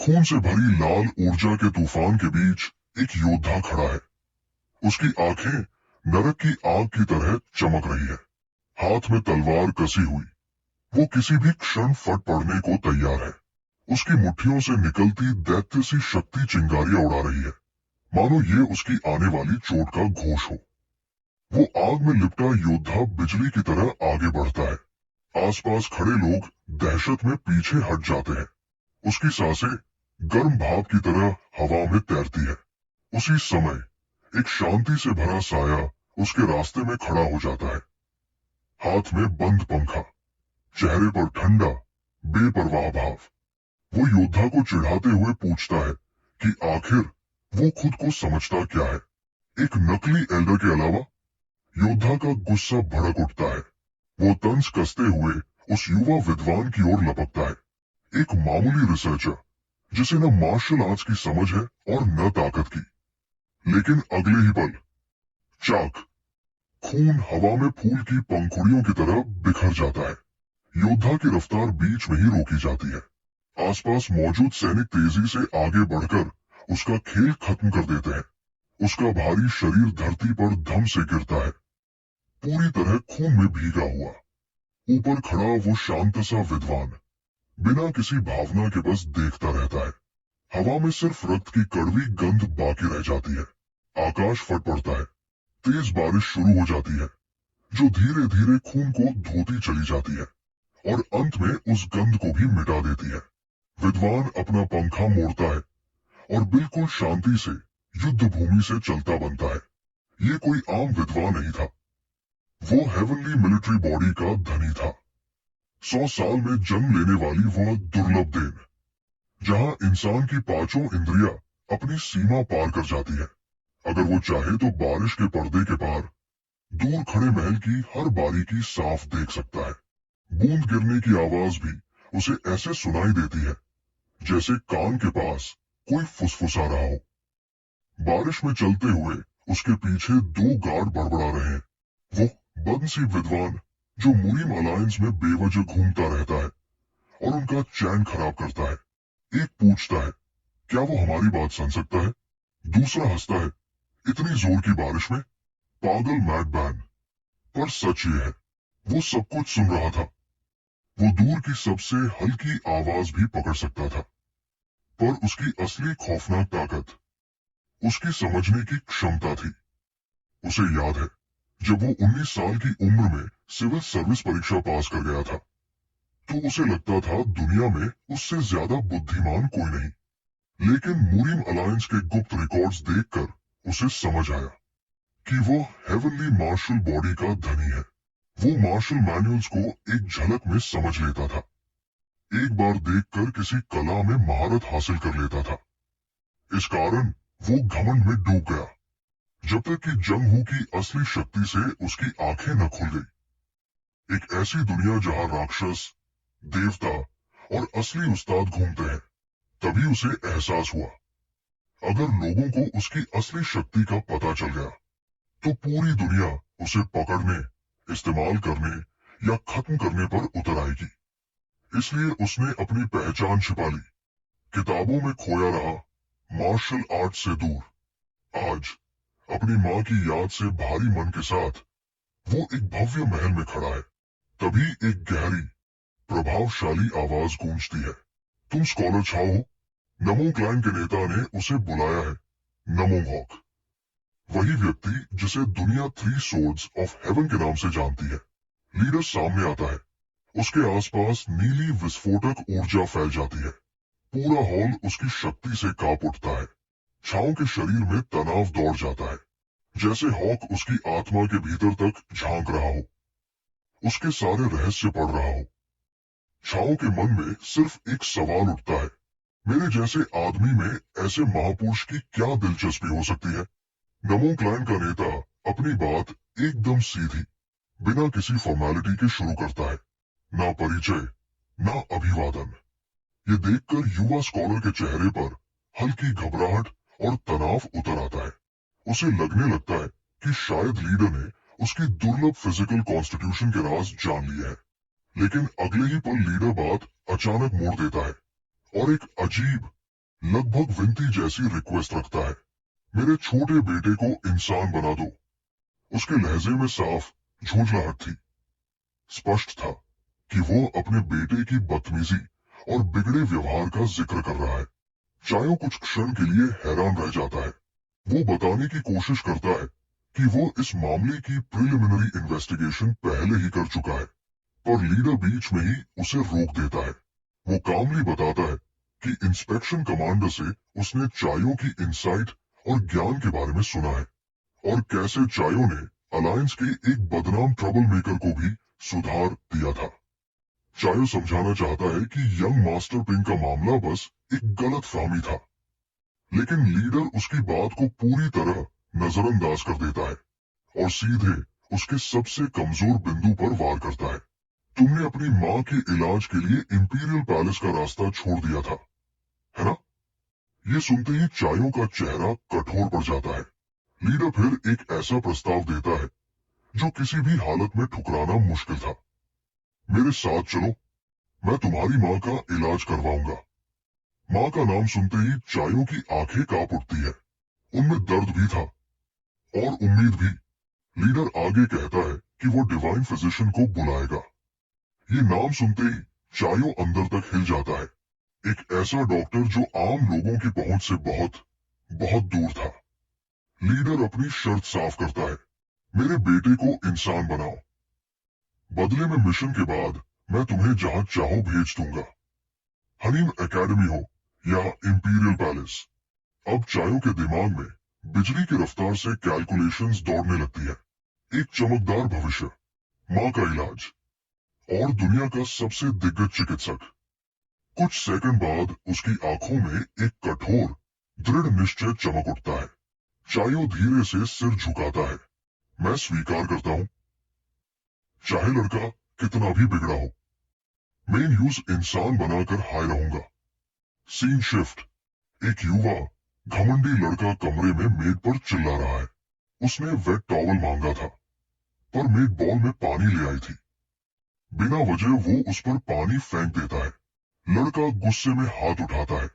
खून से भरी लाल ऊर्जा के तूफान के बीच एक योद्धा खड़ा है। उसकी आंखें नरक की आग की तरह चमक रही है। हाथ में तलवार कसी हुई, वो किसी भी क्षण फट पड़ने को तैयार है। उसकी मुट्ठियों से निकलती दैत्य सी शक्ति चिंगारियां उड़ा रही है, मानो ये उसकी आने वाली चोट का घोष हो। वो आग में लिपटा योद्धा बिजली की तरह आगे बढ़ता है। आसपास खड़े लोग दहशत में पीछे हट जाते हैं। उसकी सांसें गर्म भाप की तरह हवा में तैरती है। उसी समय एक शांति से भरा साया उसके रास्ते में खड़ा हो जाता है। हाथ में बंद पंखा, चेहरे पर ठंडा बेपरवाह भाव। वो योद्धा को चिढ़ाते हुए पूछता है कि आखिर वो खुद को समझता क्या है, एक नकली एल्डर के अलावा। योद्धा का गुस्सा भड़क उठता है। वो तंज कसते हुए उस युवा विद्वान की ओर लपकता है, एक मामूली रिसर्चर जिसे न मार्शल आर्ट्स की समझ है और न ताकत की। लेकिन अगले ही पल चाक, खून हवा में फूल की पंखुड़ियों की तरह बिखर जाता है। योद्धा की रफ्तार बीच में ही रोकी जाती है। आसपास मौजूद सैनिक तेजी से आगे बढ़कर उसका खेल खत्म कर देते हैं। उसका भारी शरीर धरती पर धम से गिरता है, पूरी तरह खून में भीगा हुआ। ऊपर खड़ा वो शांत सा विद्वान बिना किसी भावना के बस देखता रहता है। हवा में सिर्फ रक्त की कड़वी गंध बाकी रह जाती है। आकाश फट पड़ता है। तेज बारिश शुरू हो जाती है, जो धीरे धीरे खून को धोती चली जाती है और अंत में उस गंध को भी मिटा देती है। विद्वान अपना पंखा मोड़ता है और बिल्कुल शांति से युद्ध भूमि से चलता बनता है। ये कोई आम विद्वान नहीं था, वो हेवनली मिलिट्री बॉडी का धनी था। 100 साल में जन्म लेने वाली वह दुर्लभ देन, जहां इंसान की पांचों इंद्रियां अपनी सीमा पार कर जाती है। अगर वो चाहे तो बारिश के पर्दे के पार दूर खड़े महल की हर बारीकी साफ देख सकता है। बूंद गिरने की आवाज भी उसे ऐसे सुनाई देती है जैसे कान के पास कोई फुसफुसा रहा हो। बारिश में चलते हुए उसके पीछे 2 गार्ड बड़बड़ा रहे हैं। वो बदनसीब विद्वान जो मुरीम अलायंस में बेवजह घूमता रहता है और उनका चैन खराब करता है। एक पूछता है, क्या वो हमारी बात सुन सकता है? दूसरा हंसता है, इतनी जोर की बारिश में, पागल मैडमैन। पर सच ये है, वो सब कुछ सुन रहा था। वो दूर की सबसे हल्की आवाज भी पकड़ सकता था। पर उसकी असली खौफनाक ताकत उसकी समझने की क्षमता थी। उसे याद है, जब वो 19 साल की उम्र में सिविल सर्विस परीक्षा पास कर गया था, तो उसे लगता था दुनिया में उससे ज्यादा बुद्धिमान कोई नहीं। लेकिन मुरीम अलायंस के गुप्त रिकॉर्ड्स देखकर उसे समझ आया कि वो हेवनली मार्शल बॉडी का धनी है। वो मार्शल मैनुअल्स को एक झलक में समझ लेता था, एक बार देखकर किसी कला में महारत हासिल कर लेता था। इस कारण वो घमंड में डूब गया, जब तक कि जंग हू की असली शक्ति से उसकी आंखें न खुल गई। एक ऐसी दुनिया जहां राक्षस, देवता और असली उस्ताद घूमते हैं। तभी उसे एहसास हुआ, अगर लोगों को उसकी असली शक्ति का पता चल गया तो पूरी दुनिया उसे पकड़ने, इस्तेमाल करने या खत्म करने पर उतर आएगी। इसलिए उसने अपनी पहचान छिपा ली, किताबों में खोया रहा, मार्शल आर्ट से दूर। आज अपनी माँ की याद से भारी मन के साथ वो एक भव्य महल में खड़ा है। तभी एक गहरी प्रभावशाली आवाज गूंजती है, तुम स्कॉलर छाओ हो? नमो क्लैन के नेता ने उसे बुलाया है। नमो हॉक, वही व्यक्ति जिसे दुनिया 3 सोर्ड्स ऑफ हेवन के नाम से जानती है। लीडर सामने आता है। उसके आसपास नीली विस्फोटक ऊर्जा फैल जाती है। पूरा हॉल उसकी शक्ति से कांप उठता है। छाओ के शरीर में तनाव दौड़ जाता है, जैसे हॉक उसकी आत्मा के भीतर तक झांक रहा हो, उसके सारे रहस्य पढ़ रहा हो। छाओ के मन में सिर्फ एक सवाल उठता है, मेरे जैसे आदमी में ऐसे महापुरुष की क्या दिलचस्पी हो सकती है? नमो क्लैन का नेता अपनी बात एकदम सीधी, बिना किसी फॉर्मेलिटी के शुरू करता है। ना परिचय, ना अभिवादन। ये देखकर युवा स्कॉलर के चेहरे पर हल्की घबराहट और तनाव उतर आता है। उसे लगने लगता है कि शायद लीडर ने उसकी दुर्लभ फिजिकल कॉन्स्टिट्यूशन के राज जान लिए हैं। लेकिन अगले ही पल लीडर बात अचानक मोड़ देता है और एक अजीब लगभग विनती जैसी रिक्वेस्ट रखता है, मेरे छोटे बेटे को इंसान बना दो। उसके लहजे में साफ झूठलाहट थी। स्पष्ट था कि वो अपने बेटे की बदतमीजी और बिगड़े व्यवहार का जिक्र कर रहा है। चायो कुछ क्षण के लिए हैरान रह जाता है। वो बताने की कोशिश करता है कि वो इस मामले की प्रिलिमिनरी इन्वेस्टिगेशन पहले ही कर चुका है, पर लीडर बीच में ही उसे रोक देता है। वो कामली बताता है कि इंस्पेक्शन कमांडर से उसने चायो की इंसाइट और ज्ञान के बारे में सुना है, और कैसे चायो ने अलायंस के एक बदनाम ट्रबल मेकर को भी सुधार दिया था। चायो समझाना चाहता है कि यंग मास्टर पिंग का मामला बस एक गलत फहमी था, लेकिन लीडर उसकी बात को पूरी तरह नजरअंदाज कर देता है और सीधे उसके सबसे कमजोर बिंदु पर वार करता है। तुमने अपनी माँ के इलाज के लिए इंपीरियल पैलेस का रास्ता छोड़ दिया था, है ना? ये सुनते ही चायो का चेहरा कठोर पड़ जाता है। लीडर फिर एक ऐसा प्रस्ताव देता है जो किसी भी हालत में ठुकराना मुश्किल था। मेरे साथ चलो, मैं तुम्हारी माँ का इलाज करवाऊंगा। माँ का नाम सुनते ही चायो की आंखें कांप उठती है। उनमें दर्द भी था और उम्मीद भी। लीडर आगे कहता है कि वो डिवाइन फिजिशियन को बुलाएगा। ये नाम सुनते ही चायो अंदर तक हिल जाता है। एक ऐसा डॉक्टर जो आम लोगों की पहुंच से बहुत बहुत दूर था। लीडर अपनी शर्त साफ करता है, मेरे बेटे को इंसान बनाओ। बदले में मिशन के बाद मैं तुम्हें जहां चाहो भेज दूंगा, हनीम एकेडमी हो या इंपीरियल पैलेस। अब चायो के दिमाग में बिजली की रफ्तार से कैलकुलेशंस दौड़ने लगती है। एक चमकदार भविष्य, माँ का इलाज और दुनिया का सबसे दिग्गज चिकित्सक। कुछ सेकंड बाद उसकी आंखों में एक कठोर दृढ़ निश्चय चमक उठता है। चायो धीरे से सिर झुकाता है। मैं स्वीकार करता हूं, चाहे लड़का कितना भी बिगड़ा हो, मैं यूज इंसान बनाकर हाय रहूंगा। Scene shift. एक युवा घमंडी लड़का कमरे में मेड पर चिल्ला रहा है। उसने वेट टॉवल मांगा था, पर मेड बॉल में पानी ले आई थी। बिना वजह वो उस पर पानी फेंक देता है। लड़का गुस्से में हाथ उठाता है,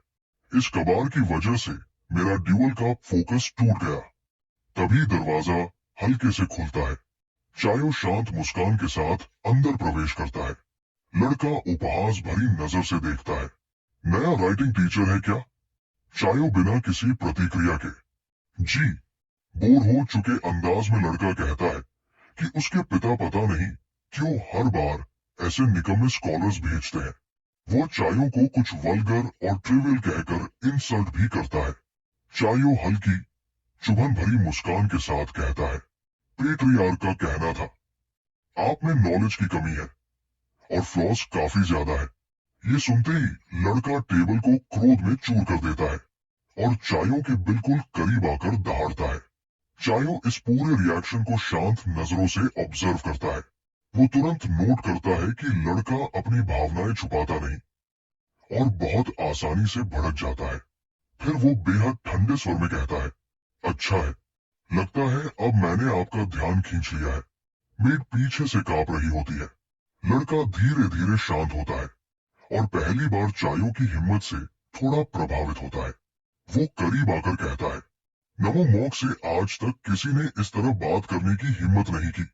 इस कबाड़ की वजह से मेरा ड्यूल का फोकस टूट गया। तभी दरवाजा हल्के से खुलता है। चायो शांत मुस्कान के साथ अंदर प्रवेश करता है। लड़का उपहास भरी नजर से देखता है। नया राइटिंग टीचर है क्या? चायो बिना किसी प्रतिक्रिया के जी, बोर हो चुके अंदाज में लड़का कहता है कि उसके पिता पता नहीं क्यों हर बार ऐसे निकम्मे स्कॉलर्स भेजते हैं। वो चायो को कुछ वल्गर और ट्रिवियल कहकर इंसल्ट भी करता है। चायो हल्की चुभन भरी मुस्कान के साथ कहता है, पेट्रियार्क का कहना था आप में नॉलेज की कमी है और फ्लॉस काफी ज्यादा है। ये सुनते ही लड़का टेबल को क्रोध में चूर कर देता है और चायो के बिल्कुल करीब आकर दहाड़ता है। चायो इस पूरे रिएक्शन को शांत नजरों से ऑब्जर्व करता है। वो तुरंत नोट करता है कि लड़का अपनी भावनाएं छुपाता नहीं और बहुत आसानी से भड़क जाता है। फिर वो बेहद ठंडे स्वर में कहता है, अच्छा है, लगता है अब मैंने आपका ध्यान खींच लिया है। मेड पीछे से कांप रही होती है। लड़का धीरे धीरे शांत होता है और पहली बार चायो की हिम्मत से थोड़ा प्रभावित होता है। वो करीब आकर कहता है, नमो मॉक से आज तक किसी ने इस तरह बात करने की हिम्मत नहीं की।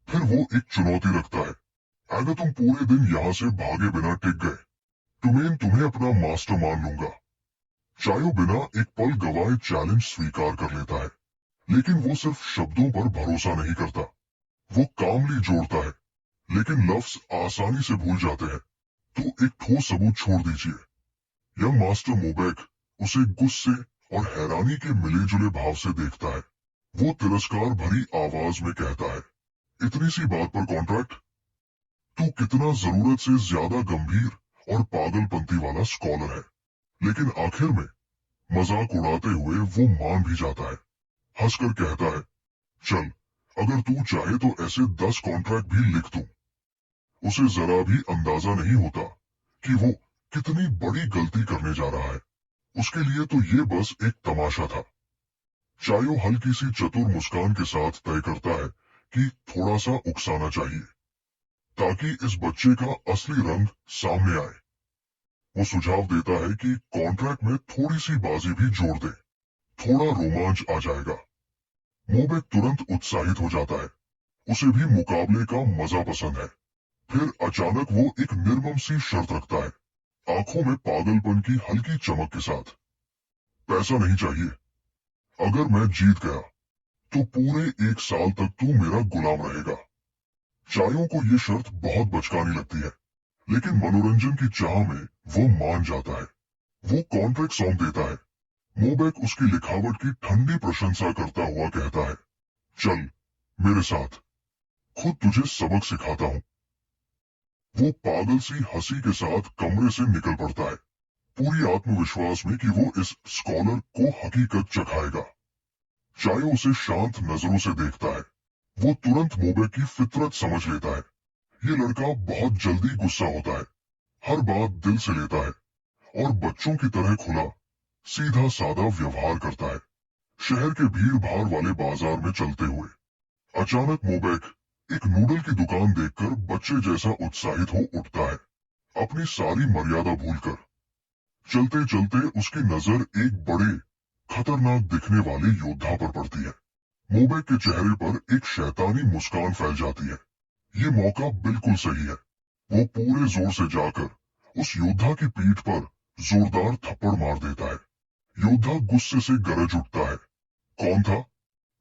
फिर वो एक चुनौती रखता है, अगर तुम पूरे दिन यहाँ से भागे बिना टिक गए तो मैं तुम्हें अपना मास्टर मान लूंगा। चायो बिना एक पल गवाए चैलेंज स्वीकार कर लेता है, लेकिन वो सिर्फ शब्दों पर भरोसा नहीं करता। वो कामली जोड़ता है, लेकिन लफ्ज आसानी से भूल जाते हैं। तो एक ठोस सबूत छोड़ दीजिए। यंग मास्टर मोबेक उसे गुस्से और हैरानी के मिले जुले भाव से देखता है। वो तिरस्कार भरी आवाज में कहता है, इतनी सी बात पर कॉन्ट्रैक्ट? तू कितना जरूरत से ज्यादा गंभीर और पागलपंती वाला स्कॉलर है। लेकिन आखिर में मजाक उड़ाते हुए वो मान भी जाता है। हंसकर कहता है, चल, अगर तू चाहे तो ऐसे 10 कॉन्ट्रैक्ट भी लिख दूं। उसे जरा भी अंदाजा नहीं होता कि वो कितनी बड़ी गलती करने जा रहा है। उसके लिए तो ये बस एक तमाशा था। चायो हल्की सी चतुर मुस्कान के साथ तय करता है कि थोड़ा सा उकसाना चाहिए ताकि इस बच्चे का असली रंग सामने आए। वो सुझाव देता है कि कॉन्ट्रैक्ट में थोड़ी सी बाजी भी जोड़ दे, थोड़ा रोमांच आ जाएगा। मोबेक तुरंत उत्साहित हो जाता है, उसे भी मुकाबले का मजा पसंद है। फिर अचानक वो एक निर्मम सी शर्त रखता है, आंखों में पागलपन की हल्की चमक के साथ। पैसा नहीं चाहिए, अगर मैं जीत गया तो पूरे 1 साल तक तू मेरा गुलाम रहेगा। चायों को ये शर्त बहुत बचकानी लगती है, लेकिन मनोरंजन की चाह में वो मान जाता है। वो कॉन्ट्रैक्ट सौंप देता है। मोबेक उसकी लिखावट की ठंडी प्रशंसा करता हुआ कहता है, चल मेरे साथ, खुद तुझे सबक सिखाता हूं। वो पागल सी हंसी के साथ कमरे से निकल पड़ता है, पूरी आत्मविश्वास में कि वो इस स्कॉलर को हकीकत चखाएगा। चायो उसे शांत नजरों से देखता है। वो तुरंत मोबेक की फितरत समझ लेता है। ये लड़का बहुत जल्दी गुस्सा होता है, हर बात दिल से लेता है और बच्चों की तरह खुला सीधा साधा व्यवहार करता है। शहर के भीड़ भाड़ वाले बाजार में चलते हुए अचानक मोबेक एक नूडल की दुकान देखकर बच्चे जैसा उत्साहित हो उठता है, अपनी सारी मर्यादा भूलकर। चलते चलते उसकी नजर एक बड़े खतरनाक दिखने वाले योद्धा पर पड़ती है। मोबेक के चेहरे पर एक शैतानी मुस्कान फैल जाती है। ये मौका बिल्कुल सही है। वो पूरे जोर से जाकर उस योद्धा की पीठ पर जोरदार थप्पड़ मार देता है। योद्धा गुस्से से गरज उठता है। कौन था?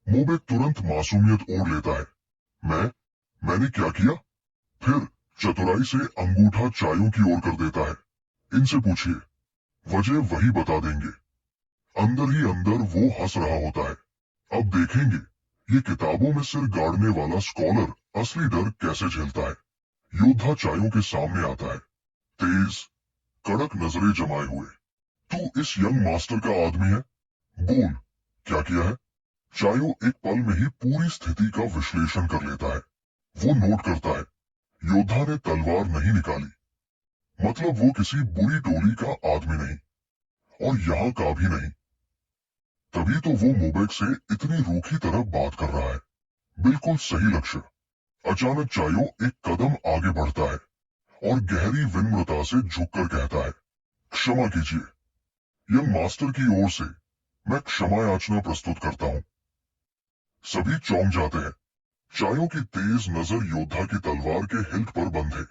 मोबेक तुरंत मासूमियत ओढ़ लेता है। मैंने क्या किया? फिर चतुराई से अंगूठा चायों की ओर कर देता है। इनसे पूछिए, वजह वही बता देंगे। अंदर ही अंदर वो हंस रहा होता है। अब देखेंगे ये किताबों में सिर गाड़ने वाला स्कॉलर असली डर कैसे झेलता है। योद्धा चायों के सामने आता है, तेज कड़क नजरें जमाए हुए। तू इस यंग मास्टर का आदमी है? बोल, क्या किया है? चायो एक पल में ही पूरी स्थिति का विश्लेषण कर लेता है। वो नोट करता है, योद्धा ने तलवार नहीं निकाली, मतलब वो किसी बुरी टोली का आदमी नहीं, और यहाँ का भी नहीं। तभी तो वो मोबेक से इतनी रूखी तरह बात कर रहा है। बिल्कुल सही लक्ष्य। अचानक चायो एक कदम आगे बढ़ता है और गहरी विनम्रता से झुककर कहता है, क्षमा कीजिए, यंग मास्टर की ओर से मैं क्षमा याचना प्रस्तुत करता हूँ। सभी चौंक जाते हैं। चायों की तेज नजर योद्धा की तलवार के हिल्ट पर बंद है,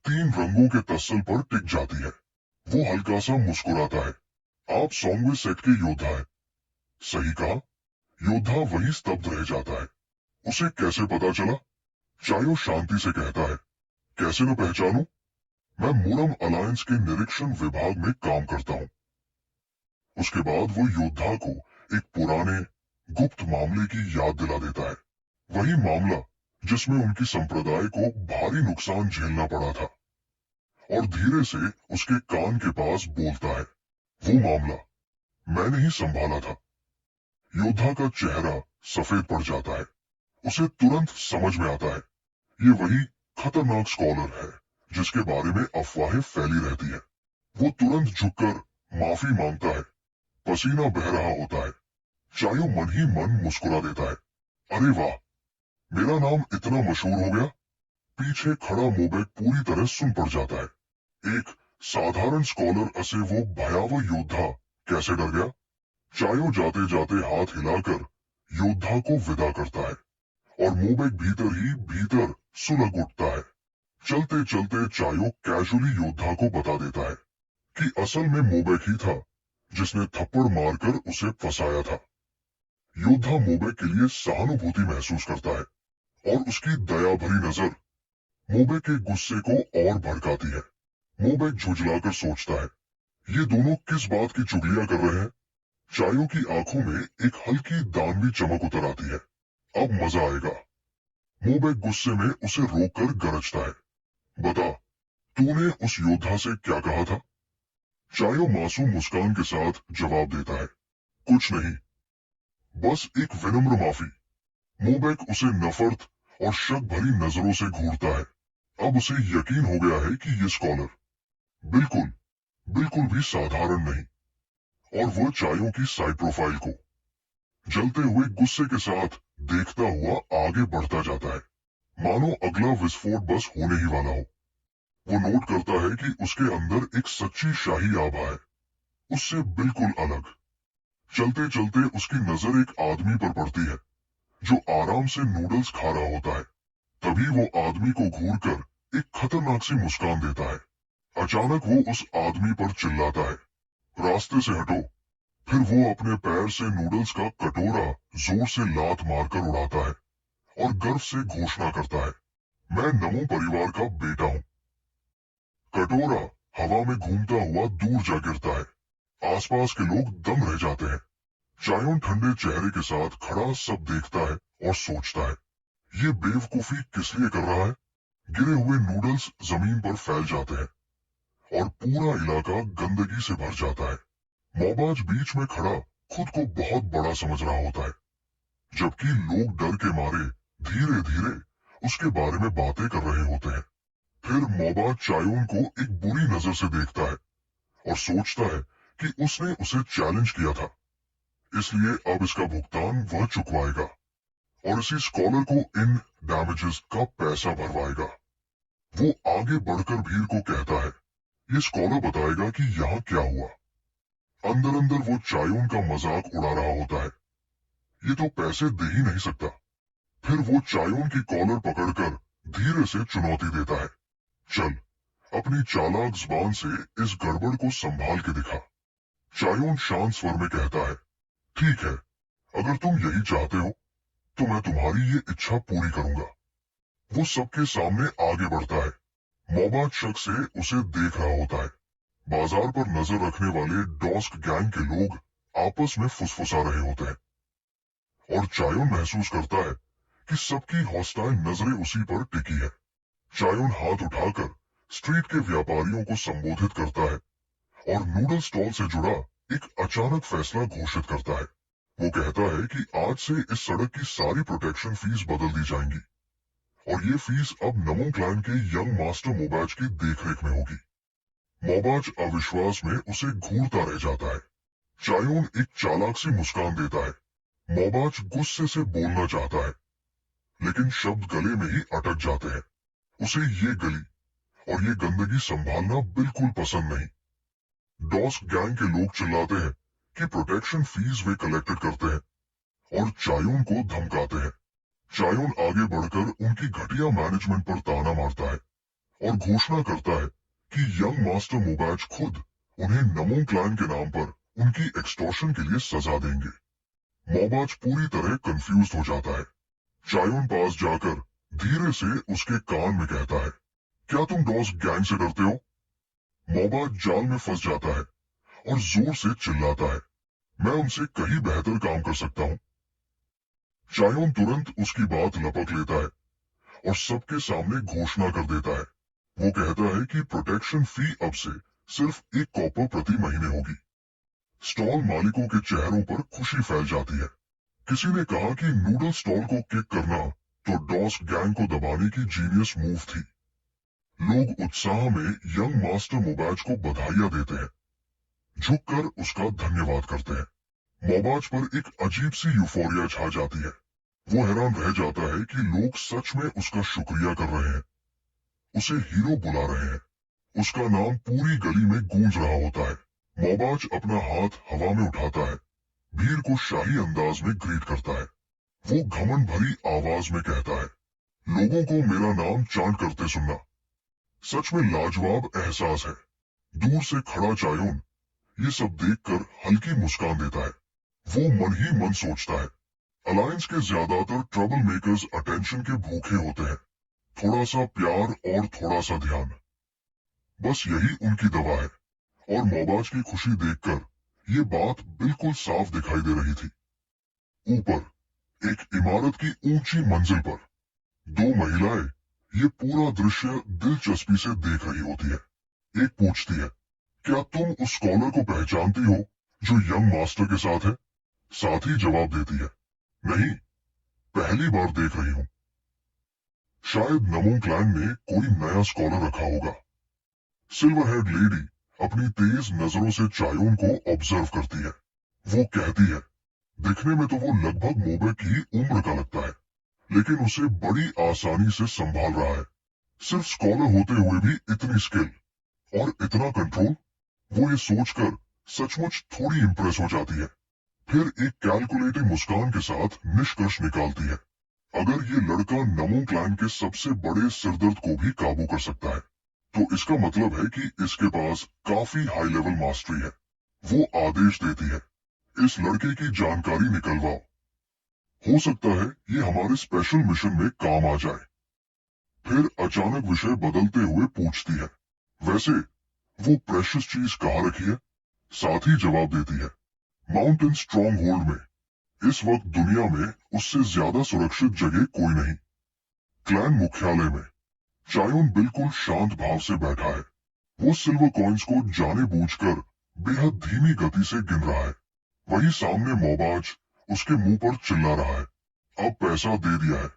3 रंगों के तस्सल पर टिक जाती है। वो हल्का सा मुस्कुराता है। आप 100वें सेट के योद्धा है। सही कहा। योद्धा वहीं स्तब्ध रह जाता है। उसे कैसे पता चला? चायो शांति से कहता है, कैसे न पहचानूं? मैं मूरम अलायंस के निरीक्षण विभाग में काम करता हूं। उसके बाद वो योद्धा को एक पुराने गुप्त मामले की याद दिला देता है। वही मामला जिसमें उनकी संप्रदाय को भारी नुकसान झेलना पड़ा था, और धीरे से उसके कान के पास बोलता है, वो मामला मैंने ही संभाला था। योद्धा का चेहरा सफेद पड़ जाता है। उसे तुरंत समझ में आता है, ये वही खतरनाक स्कॉलर है जिसके बारे में अफवाहें फैली रहती है। वो तुरंत झुककर माफी मांगता है। पसीना बह रहा होता है। चायो मन ही मन मुस्कुरा देता है। अरे वाह, मेरा नाम इतना मशहूर हो गया। पीछे खड़ा मोबेक पूरी तरह सुन पड़ जाता है। एक साधारण स्कॉलर से वो भयावह योद्धा कैसे डर गया? चायो जाते जाते हाथ हिलाकर योद्धा को विदा करता है और मोबेक भीतर ही भीतर सुलग उठता है। चलते चलते चायो कैजुअली योद्धा को बता देता है कि असल में मोबेक ही था जिसने थप्पड़ मारकर उसे फंसाया था। योद्धा मोबेक के लिए सहानुभूति महसूस करता है और उसकी दया भरी नजर मोबेक के गुस्से को और भड़काती है। मोबेक झुंझलाकर सोचता है, ये दोनों किस बात की चुगलियां कर रहे हैं? चायो की आंखों में एक हल्की दानवी चमक उतर आती है। अब मजा आएगा। मोबेक गुस्से में उसे रोककर गरजता है, बता, तूने उस योद्धा से क्या कहा था? चायो मासूम मुस्कान के साथ जवाब देता है, कुछ नहीं, बस एक विनम्र माफी। मोबेक उसे नफरत और शक भरी नजरों से घूरता है। अब उसे यकीन हो गया है कि ये स्कॉलर बिल्कुल बिल्कुल भी साधारण नहीं, और वो चायों की साइड प्रोफाइल को जलते हुए गुस्से के साथ देखता हुआ आगे बढ़ता जाता है, मानो अगला विस्फोट बस होने ही वाला हो। वो नोट करता है कि उसके अंदर एक सच्ची शाही आभा है, उससे बिल्कुल अलग। चलते चलते उसकी नजर एक आदमी पर पड़ती है जो आराम से नूडल्स खा रहा होता है। तभी वो आदमी को घूरकर एक खतरनाक सी मुस्कान देता है। अचानक वो उस आदमी पर चिल्लाता है, रास्ते से हटो। फिर वो अपने पैर से नूडल्स का कटोरा जोर से लात मारकर उड़ाता है और गर्व से घोषणा करता है, मैं नमो परिवार का बेटा हूं। कटोरा हवा में घूमता हुआ दूर जा गिरता है। आसपास के लोग दंग रह जाते हैं। चायोन ठंडे चेहरे के साथ खड़ा सब देखता है और सोचता है, ये बेवकूफी किस लिए कर रहा है। गिरे हुए नूडल्स जमीन पर फैल जाते हैं और पूरा इलाका गंदगी से भर जाता है। मोबाज बीच में खड़ा खुद को बहुत बड़ा समझ रहा होता है, जबकि लोग डर के मारे धीरे धीरे उसके बारे में बातें कर रहे होते हैं। फिर मोबाज चायोन को एक बुरी नजर से देखता है और सोचता है कि उसने उसे चैलेंज किया था, इसलिए अब इसका भुगतान वह चुकवाएगा और इसी स्कॉलर को इन डैमेजेस का पैसा भरवाएगा। वो आगे बढ़कर भीड़ को कहता है, ये स्कॉलर बताएगा कि यहाँ क्या हुआ। अंदर अंदर वो चायोन का मजाक उड़ा रहा होता है, ये तो पैसे दे ही नहीं सकता। फिर वो चायोन की कॉलर पकड़कर धीरे से चुनौती देता है, चल अपनी चालाक जुबान से इस गड़बड़ को संभाल के दिखा। चायोन शांत स्वर में कहता है, ठीक है, अगर तुम यही चाहते हो तो मैं तुम्हारी ये इच्छा पूरी करूंगा। वो सबके सामने आगे बढ़ता है। मोबाज शक से उसे देख रहा होता है। बाजार पर नजर रखने वाले डॉस्क गैंग के लोग आपस में फुसफुसा रहे होते हैं और चायोन महसूस करता है कि सबकी हौसलाएं नजरें उसी पर टिकी है। चायोन हाथ उठाकर स्ट्रीट के व्यापारियों को संबोधित करता है और नूडल स्टॉल से जुड़ा एक अचानक फैसला घोषित करता है। वो कहता है कि आज से इस सड़क की सारी प्रोटेक्शन फीस बदल दी जाएंगी और ये फीस अब नमो क्लैन के यंग मास्टर मोबाज की देखरेख में होगी। मोबाज अविश्वास में उसे घूरता रह जाता है। चायोन एक चालाक सी मुस्कान देता है। मोबाज गुस्से से बोलना चाहता है, लेकिन शब्द गले में ही अटक जाते हैं। उसे ये गली और ये गंदगी संभालना बिल्कुल पसंद नहीं। डॉस्क गैंग के लोग चिल्लाते हैं कि प्रोटेक्शन फीस वे कलेक्टेड करते हैं और चायोन को धमकाते हैं। चायोन आगे बढ़कर उनकी घटिया मैनेजमेंट पर ताना मारता है और घोषणा करता है कि यंग मास्टर मोबाज खुद उन्हें नमो क्लैन के नाम पर उनकी एक्सटॉर्शन के लिए सजा देंगे। मोबाज पूरी तरह कंफ्यूज हो जाता है। चायोन पास जाकर धीरे से उसके कान में कहता है, क्या तुम डॉस्क गैंग से डरते हो। मोबाज जाल में फंस जाता है और जोर से चिल्लाता है, मैं उनसे कहीं बेहतर काम कर सकता हूं। चायोन तुरंत उसकी बात लपक लेता है और सबके सामने घोषणा कर देता है। वो कहता है कि प्रोटेक्शन फी अब से सिर्फ 1 कॉपर प्रति महीने होगी। स्टॉल मालिकों के चेहरों पर खुशी फैल जाती है। किसी ने कहा कि नूडल स्टॉल को किक करना तो डॉस्क गैंग को दबाने की जीनियस मूव थी। लोग उत्साह में यंग मास्टर मोबाज को बधाइयां देते हैं, झुककर उसका धन्यवाद करते हैं। मोबाज पर एक अजीब सी यूफोरिया छा जाती है। वो हैरान रह जाता है कि लोग सच में उसका शुक्रिया कर रहे हैं, उसे हीरो बुला रहे हैं। उसका नाम पूरी गली में गूंज रहा होता है। मोबाज अपना हाथ हवा में उठाता है, भीड़ को शाही अंदाज में ग्रीट करता है। वो घमंड भरी आवाज में कहता है, लोगों को मेरा नाम चांट करते सुनना सच में लाजवाब एहसास है। दूर से खड़ा चायोन ये सब देखकर हल्की मुस्कान देता है। वो मन ही मन सोचता है, अलायंस के ज्यादातर ट्रबल मेकर्स अटेंशन के भूखे होते हैं। थोड़ा सा प्यार और थोड़ा सा ध्यान, बस यही उनकी दवा है। और मोबाज की खुशी देखकर ये बात बिल्कुल साफ दिखाई दे रही थी। ऊपर एक इमारत की ऊंची मंजिल पर 2 महिलाएं ये पूरा दृश्य दिलचस्पी से देख रही होती है। एक पूछती है, क्या तुम उस स्कॉलर को पहचानती हो जो यंग मास्टर के साथ है। साथी जवाब देती है, नहीं, पहली बार देख रही हूं। शायद नमो क्लैन ने कोई नया स्कॉलर रखा होगा। सिल्वर हेड लेडी अपनी तेज नजरों से चायोन को ऑब्जर्व करती है। वो कहती है, दिखने में तो वो लगभग मोबे की उम्र का लगता है, लेकिन उसे बड़ी आसानी से संभाल रहा है। सिर्फ स्कॉलर होते हुए भी इतनी स्किल और इतना कंट्रोल, वो ये सोचकर सचमुच थोड़ी इंप्रेस हो जाती है। फिर एक कैलकुलेटिंग मुस्कान के साथ निष्कर्ष निकालती है, अगर ये लड़का नमो क्लैन के सबसे बड़े सिरदर्द को भी काबू कर सकता है, तो इसका मतलब है कि इसके पास काफी हाई लेवल मास्टरी है। वो आदेश देती है, इस लड़के की जानकारी निकलवाओ, हो सकता है ये हमारे स्पेशल मिशन में काम आ जाए। फिर अचानक विषय बदलते हुए पूछती है, वैसे वो प्रेशियस चीज कहाँ रखी है? साथ ही जवाब देती है, माउंटेन स्ट्रॉन्ग होल्ड में। इस वक्त दुनिया में उससे ज्यादा सुरक्षित जगह कोई नहीं। क्लैन मुख्यालय में चायोन बिल्कुल शांत भाव से बैठा है। वो सिल्वर कॉइन्स को जाने बूझकर बेहद धीमी गति से गिन रहा है। वही सामने मोबाज उसके मुंह पर चिल्ला रहा है, अब पैसा दे दिया है,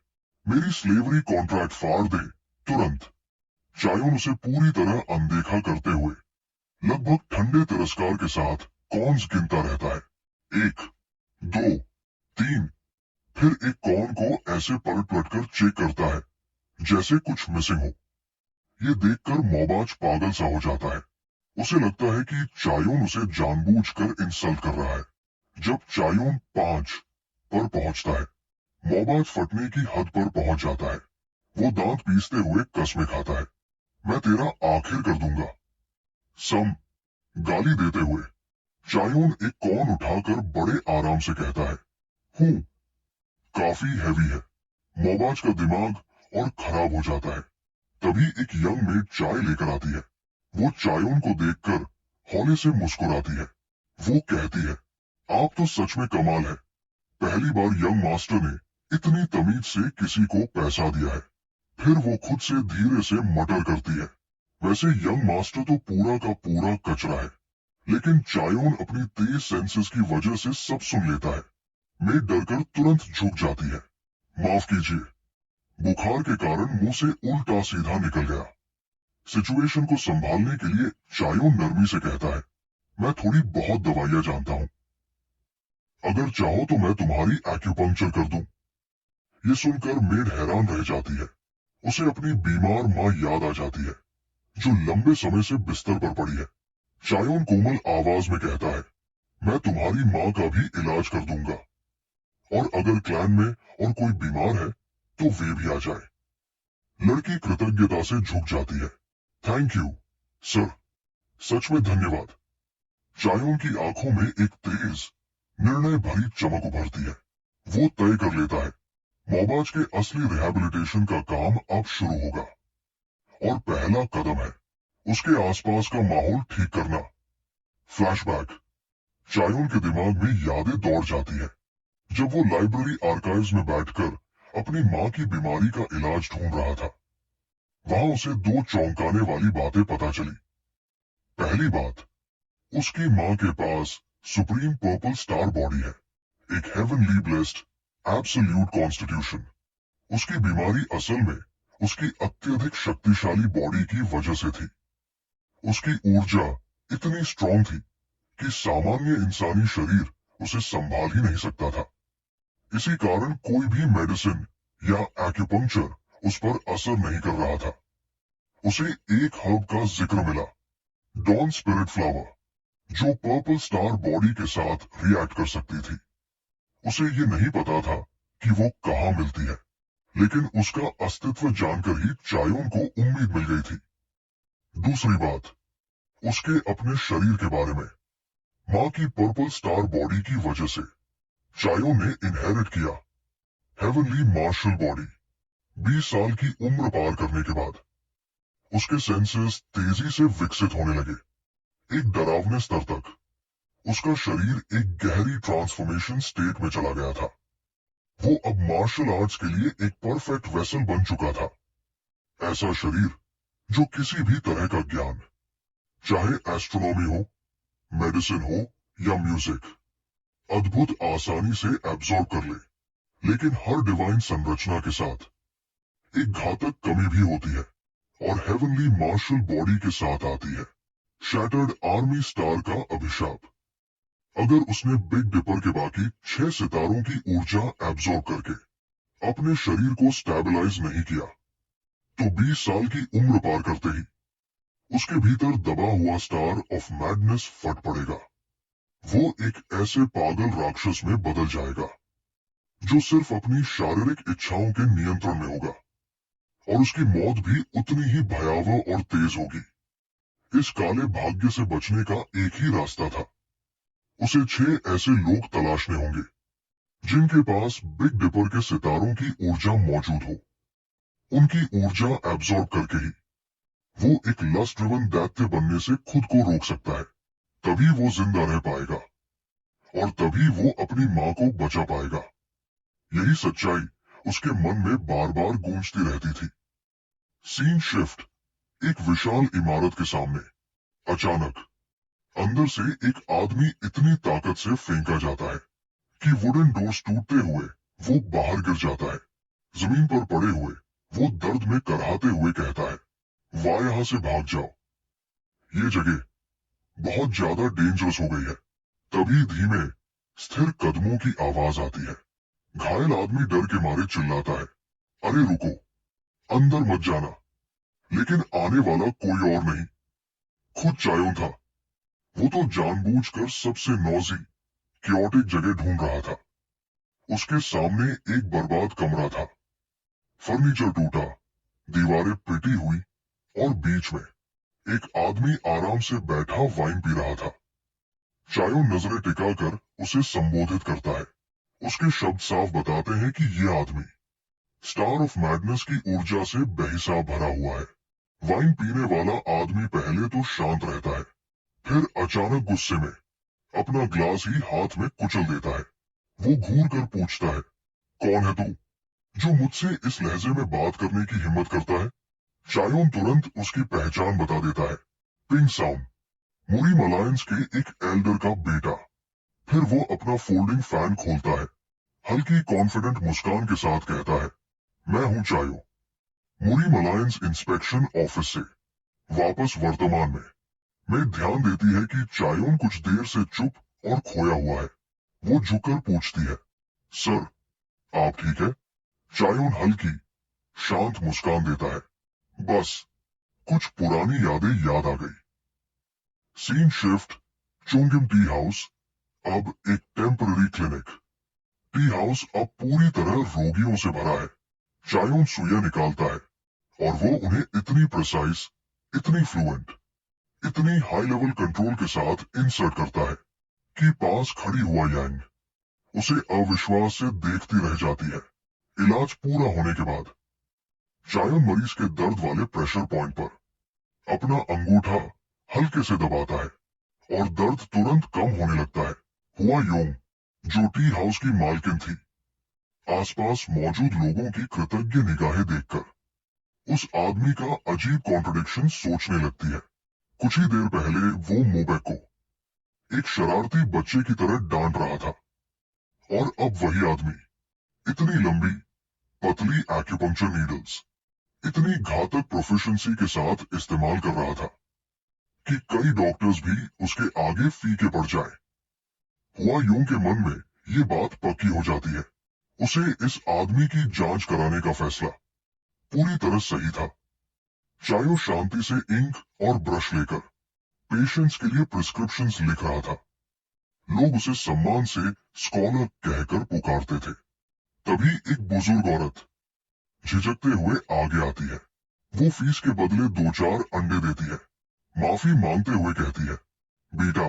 मेरी स्लेवरी कॉन्ट्रैक्ट फाड़ दे तुरंत। चायोन उसे पूरी तरह अनदेखा करते हुए लगभग ठंडे तिरस्कार के साथ कॉन्स गिनता रहता है, 1, 2, 3। फिर एक कॉइन को ऐसे पलट पलट कर चेक करता है जैसे कुछ मिसिंग हो। ये देखकर मोबाज पागल सा हो जाता है। उसे लगता है कि चायोन उसे जानबूझकर इंसल्ट कर रहा है। जब चायोन 5 पर पहुंचता है, मोबाज फटने की हद पर पहुंच जाता है। वो दांत पीसते हुए कस्में खाता है, मैं तेरा आखिर कर दूंगा। सम गाली देते हुए चायोन एक कॉइन उठाकर बड़े आराम से कहता है, हूं काफी हैवी है। मोबाज का दिमाग और खराब हो जाता है। तभी एक यंग मेड चाय लेकर आती है। वो चायोन को देखकर हौले से मुस्कुराती है। वो कहती है, आप तो सच में कमाल है, पहली बार यंग मास्टर ने इतनी तमीज से किसी को पैसा दिया है। फिर वो खुद से धीरे से मटर करती है, वैसे यंग मास्टर तो पूरा का पूरा कचरा है, लेकिन चायोन अपनी तेज सेंसेस की वजह से सब सुन लेता है। मैं डरकर तुरंत झुक जाती है, माफ कीजिए, बुखार के कारण मुंह से उल्टा सीधा निकल गया। सिचुएशन को संभालने के लिए चायोन नरमी से कहता है, मैं थोड़ी बहुत दवाइयां जानता हूं, अगर चाहो तो मैं तुम्हारी एक्यूपंक्चर कर दूं। ये सुनकर मेड हैरान रह जाती है। उसे अपनी बीमार माँ याद आ जाती है, जो लंबे समय से बिस्तर पर पड़ी है। चायोन कोमल आवाज में कहता है, मैं तुम्हारी माँ का भी इलाज कर दूंगा, और अगर क्लैन में और कोई बीमार है तो वे भी आ जाए। लड़की कृतज्ञता से झुक जाती है, थैंक यू सर, सच में धन्यवाद। चायोन की आंखों में एक तेज निर्णय भरी चमक उभरती है। वो तय कर लेता है, मोबाज के असली रिहैबिलिटेशन का काम अब शुरू होगा, और पहला कदम है उसके आसपास का माहौल ठीक करना। फ्लैशबैक, चायोन के दिमाग में यादें दौड़ जाती है, जब वो लाइब्रेरी आर्काइव्स में बैठकर अपनी माँ की बीमारी का इलाज ढूंढ रहा था। वहां उसे दो चौंकाने वाली बातें पता चली। पहली बात, उसकी माँ के पास सुप्रीम पर्पल स्टार बॉडी है, एक हेवनली ब्लेस्ड एब्सोल्यूट कॉन्स्टिट्यूशन। उसकी बीमारी असल में उसकी अत्यधिक शक्तिशाली बॉडी की वजह से थी। उसकी ऊर्जा इतनी स्ट्रॉन्ग थी कि सामान्य इंसानी शरीर उसे संभाल ही नहीं सकता था। इसी कारण कोई भी मेडिसिन या एक्यूपंक्चर उस पर असर नहीं कर रहा था। उसे एक हर्ब का जिक्र मिला, डॉन स्पिरिट फ्लावर, जो पर्पल स्टार बॉडी के साथ रिएक्ट कर सकती थी। उसे ये नहीं पता था कि वो कहाँ मिलती है, लेकिन उसका अस्तित्व जानकर ही चायोन को उम्मीद मिल गई थी। दूसरी बात, उसके अपने शरीर के बारे में। माँ की पर्पल स्टार बॉडी की वजह से चायोन ने इनहेरिट किया हेवनली मार्शल बॉडी। 20 साल की उम्र पार करने के बाद उसके सेंसेस तेजी से विकसित होने लगे, एक डरावने स्तर तक। उसका शरीर एक गहरी ट्रांसफॉर्मेशन स्टेट में चला गया था। वो अब मार्शल आर्ट्स के लिए एक परफेक्ट वेसल बन चुका था। ऐसा शरीर जो किसी भी तरह का ज्ञान, चाहे एस्ट्रोनॉमी हो, मेडिसिन हो या म्यूजिक, अद्भुत आसानी से एब्जॉर्ब कर ले। लेकिन हर डिवाइन संरचना के साथ एक घातक कमी भी होती है, और हेवनली मार्शल बॉडी के साथ आती है शैटर्ड आर्मी स्टार का अभिशाप। अगर उसने बिग डिपर के बाकी 6 सितारों की ऊर्जा एब्जॉर्ब करके अपने शरीर को स्टेबलाइज नहीं किया, तो 20 साल की उम्र पार करते ही उसके भीतर दबा हुआ स्टार ऑफ मैडनेस फट पड़ेगा। वो एक ऐसे पागल राक्षस में बदल जाएगा जो सिर्फ अपनी शारीरिक इच्छाओं के नियंत्रण में होगा, और उसकी मौत भी उतनी ही भयावह और तेज होगी। इस काले भाग्य से बचने का एक ही रास्ता था। उसे 6 ऐसे लोग तलाशने होंगे जिनके पास बिग डिपर के सितारों की ऊर्जा मौजूद हो। उनकी ऊर्जा एब्जॉर्ब करके ही वो एक लस्ट ड्रिवन दैत्य बनने से खुद को रोक सकता है। तभी वो जिंदा रह पाएगा और तभी वो अपनी मां को बचा पाएगा। यही सच्चाई उसके मन में बार बार गूंजती रहती थी। Scene shift. एक विशाल इमारत के सामने अचानक अंदर से एक आदमी इतनी ताकत से फेंका जाता है कि वुडन डोर्स टूटते हुए वो बाहर गिर जाता है। जमीन पर पड़े हुए वो दर्द में कराहते हुए कहता है, वाह, यहां से भाग जाओ, ये जगह बहुत ज्यादा डेंजरस हो गई है। तभी धीमे स्थिर कदमों की आवाज आती है। घायल आदमी डर के मारे चिल्लाता है, अरे रुको, अंदर मत जाना। लेकिन आने वाला कोई और नहीं, खुद चायोन था। वो तो जानबूझकर सबसे नौजी क्योटिक जगह ढूंढ रहा था। उसके सामने एक बर्बाद कमरा था। फर्नीचर टूटा, दीवारें पिटी हुई और बीच में एक आदमी आराम से बैठा वाइन पी रहा था। चायों नजरें टिकाकर उसे संबोधित करता है। उसके शब्द साफ बताते हैं कि ये आदमी स्टार ऑफ मैडनेस की ऊर्जा से बेहिसाब भरा हुआ है। वाइन पीने वाला आदमी पहले तो शांत रहता है, फिर अचानक गुस्से में अपना ग्लास ही हाथ में कुचल देता है। वो घूर कर पूछता है, कौन है तू जो मुझसे इस लहजे में बात करने की हिम्मत करता है? चायोन तुरंत उसकी पहचान बता देता है, पिंग साउंड, मुरी मलायंस के एक एल्डर का बेटा। फिर वो अपना फोल्डिंग फैन खोलता है, हल्की कॉन्फिडेंट मुस्कान के साथ कहता है, मैं हूं चायो, मुरी मलायंस इंस्पेक्शन ऑफिस से। वापस वर्तमान में ध्यान देती है कि चायोन कुछ देर से चुप और खोया हुआ है। वो झुककर पूछती है, सर, आप ठीक है? चायोन हल्की शांत मुस्कान देता है, बस कुछ पुरानी यादें याद आ गई। Scene shift. चुंगिम टी हाउस, अब एक टेम्पररी क्लिनिक। टी हाउस अब पूरी तरह रोगियों से भरा है। चायोन सुइयां निकालता है और वो उन्हें इतनी प्रिसाइज, इतनी फ्लुएंट, इतनी हाई लेवल कंट्रोल के साथ इंसर्ट करता है कि पास खड़ी हुआ यांग उसे अविश्वास से देखती रह जाती है। इलाज पूरा होने के बाद चायोन मरीज के दर्द वाले प्रेशर पॉइंट पर अपना अंगूठा हल्के से दबाता है और दर्द तुरंत कम होने लगता है। हुआ यूं, जो टी हाउस की मालकिन थी, आसपास मौजूद लोगों की कृतज्ञ निगाहें देखकर उस आदमी का अजीब कॉन्ट्रडिक्शन सोचने लगती है। कुछ ही देर पहले वो मोबेक को एक शरारती बच्चे की तरह डांट रहा था, और अब वही आदमी इतनी लंबी पतली एक्यूपंक्चर नीडल्स इतनी घातक प्रोफिशिएंसी के साथ इस्तेमाल कर रहा था कि कई डॉक्टर्स भी उसके आगे फीके पड़ जाए। हुआ यूं के मन में ये बात पक्की हो जाती है, उसे इस आदमी की जांच कराने का फैसला पूरी तरह सही था। चायो शांति से इंक और ब्रश लेकर पेशेंट्स के लिए प्रिस्क्रिप्शंस लिख रहा था। लोग उसे सम्मान से स्कॉलर कहकर पुकारते थे। तभी एक बुजुर्ग औरत झिझकते हुए आगे आती है। वो फीस के बदले 2-4 अंडे देती है। माफी मांगते हुए कहती है, बेटा,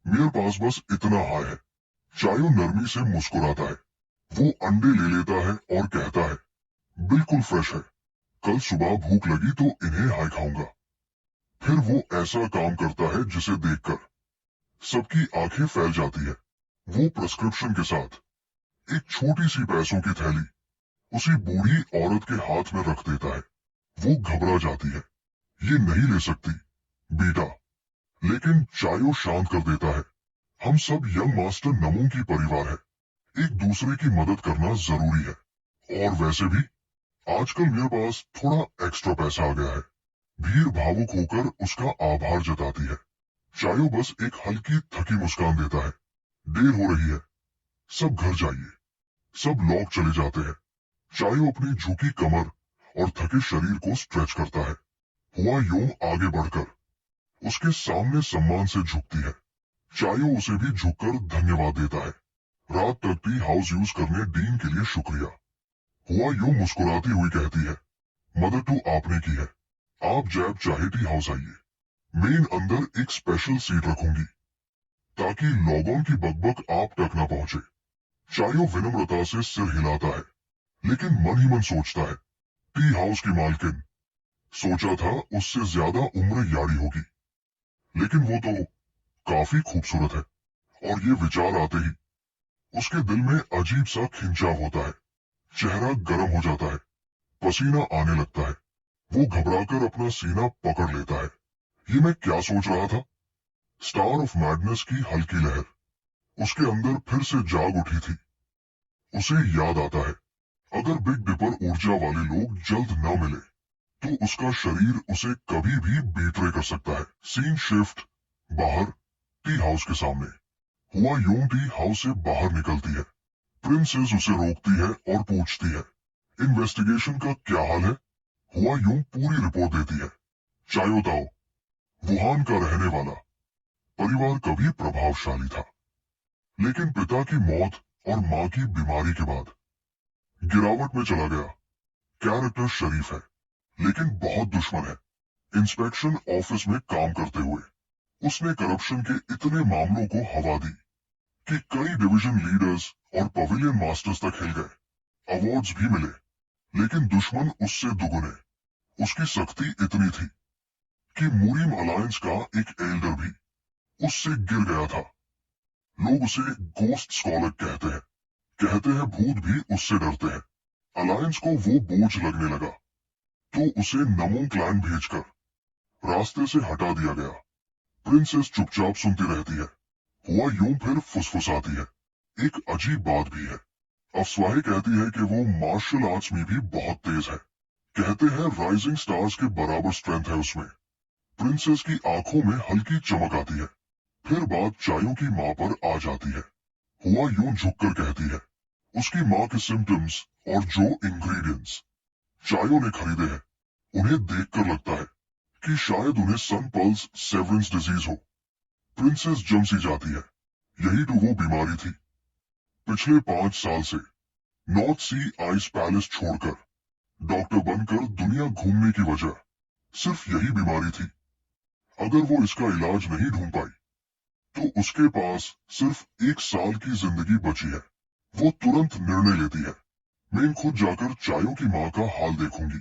मेरे पास बस इतना हाय है। चायो नरमी से मुस्कुराता है। वो अंडे ले लेता है और कहता है, बिल्कुल फ्रेश है, कल सुबह भूख लगी तो इन्हें हाय खाऊंगा। फिर वो ऐसा काम करता है जिसे देखकर सबकी आंखें फैल जाती है। वो प्रिस्क्रिप्शन के साथ एक छोटी सी पैसों की थैली उसी बूढ़ी औरत के हाथ में रख देता है। वो घबरा जाती है, ये नहीं ले सकती बेटा। लेकिन चायो शांत कर देता है, हम सब यंग मास्टर नमों की परिवार है, एक दूसरे की मदद करना जरूरी है। और वैसे भी आजकल मेरे पास थोड़ा एक्स्ट्रा पैसा आ गया है। भीड़ भावुक होकर उसका आभार जताती है। चायो बस एक हल्की थकी मुस्कान देता है। देर हो रही है, सब घर जाइए। सब लोग चले जाते हैं। चायो अपनी झुकी कमर और थके शरीर को स्ट्रेच करता है। हुआ यूं आगे बढ़कर उसके सामने सम्मान से झुकती है। चायो उसे भी झुककर धन्यवाद देता है। रात तक टी हाउस यूज करने डीन के लिए शुक्रिया। हुआ यूं मुस्कुराती हुई कहती है, मदर टू आपने की है। आप जब चाहे टी हाउस आइए। मेन अंदर एक स्पेशल सीट रखूंगी ताकि लॉगऑन की बकबक आप तक न पहुंचे। चायो विनम्रता से सिर हिलाता है, लेकिन मन ही मन सोचता है, टी हाउस की मालकिन। सोचा था उससे ज्यादा उम्र यारी होगी, लेकिन वो तो काफी खूबसूरत है। और ये विचार आते ही उसके दिल में अजीब सा खिंचाव होता है। चेहरा गर्म हो जाता है, पसीना आने लगता है। वो घबराकर अपना सीना पकड़ लेता है। ये मैं क्या सोच रहा था? स्टार ऑफ मैडनेस की हल्की लहर उसके अंदर फिर से जाग उठी थी। उसे याद आता है, अगर बिग डिपर ऊर्जा वाले लोग जल्द न मिले तो उसका शरीर उसे कभी भी बेतरे कर सकता है। सीन शिफ्ट बाहर टी हाउस के सामने। हुआ यूं टी हाउस से बाहर निकलती है। प्रिंसेस उसे रोकती है और पूछती है, इन्वेस्टिगेशन का क्या हाल है? हुआ यूं पूरी रिपोर्ट देती है। चायो ताओ, वुहान का रहने वाला, परिवार कभी प्रभावशाली था, लेकिन पिता की मौत और मां की बीमारी के बाद गिरावट में चला गया। कैरेक्टर शरीफ है, लेकिन बहुत दुश्मन है। इंस्पेक्शन ऑफिस में काम करते हुए उसने करप्शन के इतने मामलों को हवा दी कि कई डिवीजन लीडर्स और पवेलियन मास्टर्स तक हिल गए। अवार्ड्स भी मिले, लेकिन दुश्मन उससे दुगुने। उसकी सख्ती इतनी थी कि मूरिम अलायंस का एक एल्डर भी उससे गिर गया था। लोग उसे गोस्ट स्कॉलर कहते हैं भूत भी उससे डरते हैं। अलायंस को वो बोझ लगने लगा तो उसे नमो क्लैन भेजकर रास्ते से हटा दिया गया। प्रिंसेस चुपचाप सुनती रहती है। हुआ यूं फिर फुसफुसाती है, एक अजीब बात भी है। अफवाहें कहती है कि वो मार्शल आर्ट्स में भी बहुत तेज है। कहते हैं राइजिंग स्टार्स के बराबर स्ट्रेंथ है उसमें। प्रिंसेस की आंखों में हल्की चमक आती है। फिर बात चायों की मां पर आ जाती है। हुआ यूं झुककर कहती है, उसकी मां के सिम्टम्स और जो इंग्रेडिएंट्स चायों ने खरीदे हैं, उन्हें देखकर लगता है कि शायद उन्हें सन पल्स सेवरेंस डिजीज हो। प्रिंसेस जम सी जाती है। यही तो वो बीमारी थी। पिछले 5 साल से नॉर्थ सी आइस पैलेस छोड़कर डॉक्टर बनकर दुनिया घूमने की वजह सिर्फ यही बीमारी थी। अगर वो इसका इलाज नहीं ढूंढ पाई तो उसके पास सिर्फ 1 साल की जिंदगी बची है। वो तुरंत निर्णय लेती है, मैं खुद जाकर चायों की मां का हाल देखूंगी।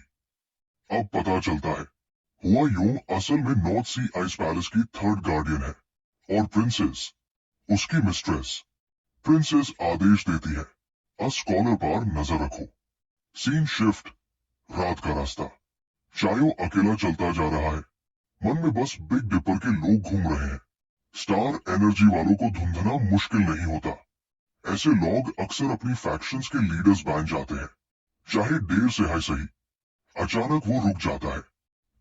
अब पता चलता है, हुआ यूं असल में नॉर्थ सी आइस पैलेस की थर्ड गार्डियन है और प्रिंसेस उसकी मिस्ट्रेस। प्रिंसेस आदेश देती है, अ स्कॉलर पर नजर रखो। सीन शिफ्ट रात का रास्ता। चायो अकेला चलता जा रहा है। मन में बस बिग डिपर के लोग घूम रहे हैं। स्टार एनर्जी वालों को ढूंढना मुश्किल नहीं होता। ऐसे लोग अक्सर अपनी फैक्शंस के लीडर्स बन जाते हैं, चाहे देर से है सही। अचानक वो रुक जाता है।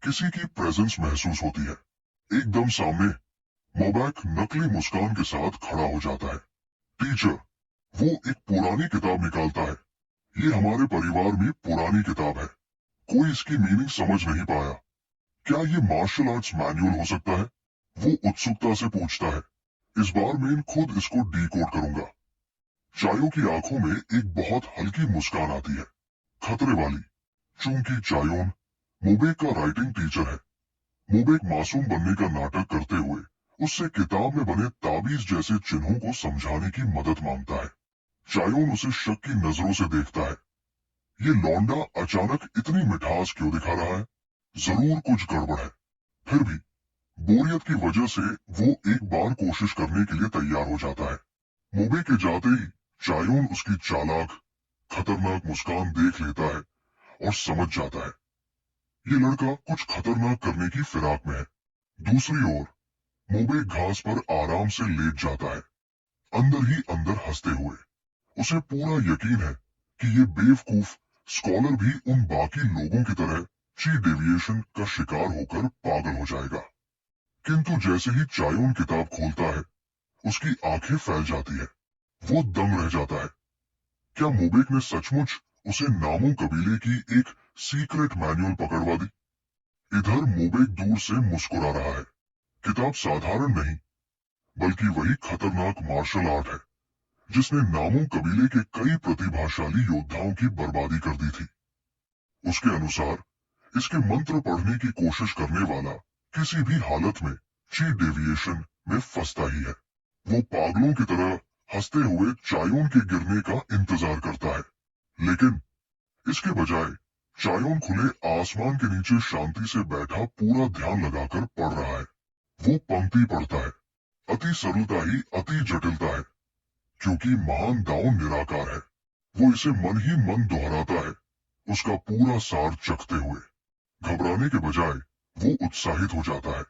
किसी की प्रेजेंस महसूस होती है। एकदम सामने मोबैक नकली मुस्कान के साथ खड़ा हो जाता है। टीचर, वो एक पुरानी किताब निकालता है। ये हमारे परिवार में पुरानी किताब है। कोई इसकी मीनिंग समझ नहीं पाया। क्या ये मार्शल आर्ट्स मैनुअल हो सकता है? वो उत्सुकता से पूछता है। इस बार मैं खुद इसको डीकोड करूंगा। चायों की आंखों में एक बहुत हल्की मुस्कान आती है, खतरे वाली। चूंकि चायोन मोबेक का राइटिंग टीचर है, मोबेक मासूम बनने का नाटक करते हुए उससे किताब में बने ताबीज जैसे चिन्हों को समझाने की मदद मांगता है। चायोन उसे शक की नजरों से देखता है। ये लौंडा अचानक इतनी मिठास क्यों दिखा रहा है? जरूर कुछ गड़बड़ है। फिर भी बोरियत की वजह से वो एक बार कोशिश करने के लिए तैयार हो जाता है। मोबे के जाते ही चायोन उसकी चालाक खतरनाक मुस्कान देख लेता है और समझ जाता है, ये लड़का कुछ खतरनाक करने की फिराक में है। दूसरी ओर मोबे घास पर आराम से लेट जाता है, अंदर ही अंदर हंसते हुए। उसे पूरा यकीन है कि ये बेवकूफ स्कॉलर भी उन बाकी लोगों की तरह ची डेविएशन का शिकार होकर पागल हो जाएगा। किंतु जैसे ही चायोन किताब खोलता है, उसकी आंखें फैल जाती है। वो दंग रह जाता है। क्या मोबेक ने सचमुच उसे नामो कबीले की एक सीक्रेट मैनुअल पकड़वा दी। इधर मोबेक दूर से मुस्कुरा रहा है। किताब साधारण नहीं, बल्कि वही खतरनाक मार्शल आर्ट है जिसने नामू कबीले के कई प्रतिभाशाली योद्धाओं की बर्बादी कर दी थी। उसके अनुसार इसके मंत्र पढ़ने की कोशिश करने वाला किसी भी हालत में ची डेविएशन में फंसता ही है। वो पागलों की तरह हंसते हुए चायोन के गिरने का इंतजार करता है, लेकिन इसके बजाय चायोन खुले आसमान के नीचे शांति से बैठा पूरा ध्यान लगाकर पढ़ रहा है। वो पंक्ति पढ़ता है, अति सरलता ही अति जटिलता है, क्योंकि महान दाओ निराकार है। वो इसे मन ही मन दोहराता है, उसका पूरा सार चखते हुए। घबराने के बजाय वो उत्साहित हो जाता है।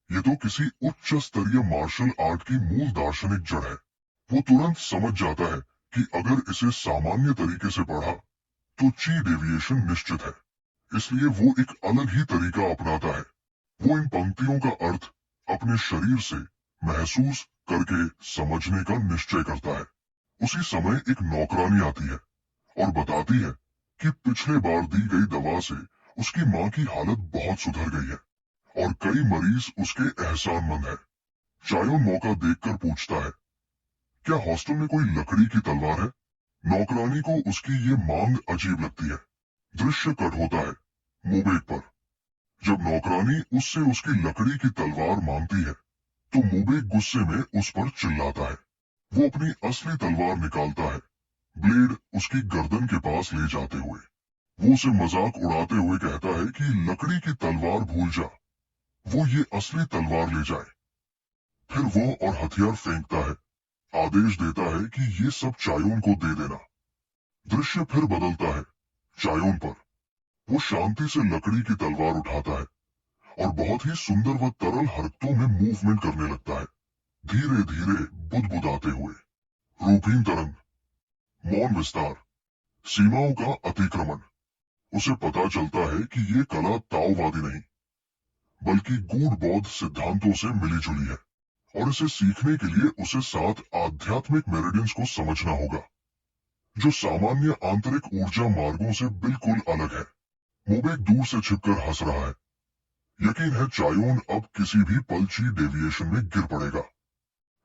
ये तो किसी उच्च स्तरीय मार्शल आर्ट की मूल दार्शनिक जड़ है। वो तुरंत समझ जाता है कि अगर इसे सामान्य तरीके से पढ़ा तो ची डेविएशन निश्चित है, इसलिए वो एक अलग ही तरीका अपनाता है। वो इन पंक्तियों का अर्थ अपने शरीर से महसूस करके समझने का निश्चय करता है। उसी समय एक नौकरानी आती है और बताती है कि पिछले बार दी गई दवा से उसकी माँ की हालत बहुत सुधर गई है और कई मरीज उसके एहसानमंद है। चायोन मौका देखकर पूछता है, क्या हॉस्टल में कोई लकड़ी की तलवार है? नौकरानी को उसकी ये मांग अजीब लगती है। दृश्य कट होता है मोबेक पर। जब नौकरानी उससे उसकी लकड़ी की तलवार मांगती है तो मोबेक गुस्से में उस पर चिल्लाता है। वो अपनी असली तलवार निकालता है, ब्लेड उसकी गर्दन के पास ले जाते हुए। वो उसे मजाक उड़ाते हुए कहता है कि लकड़ी की तलवार भूल जा, वो ये असली तलवार ले जाए। फिर वो और हथियार फेंकता है, आदेश देता है कि ये सब चायोन को दे देना। दृश्य फिर बदलता है चायोन पर। वो शांति से लकड़ी की तलवार उठाता है और बहुत ही सुंदर व तरल हरकतों में मूवमेंट करने लगता है, धीरे धीरे बुदबुदाते हुए। रूपहीन तरंग, मौन विस्तार, सीमाओं का अतिक्रमण। उसे पता चलता है कि ये कला ताओवादी नहीं, बल्कि गूढ़ बौद्ध सिद्धांतों से मिली जुली है और इसे सीखने के लिए उसे 7 आध्यात्मिक मेरिडियंस को समझना होगा, जो सामान्य आंतरिक ऊर्जा मार्गों से बिल्कुल अलग है। मोबेक दूर से छिपकर हंस रहा है। यकीन है चायोन अब किसी भी पल ची डेविएशन में गिर पड़ेगा,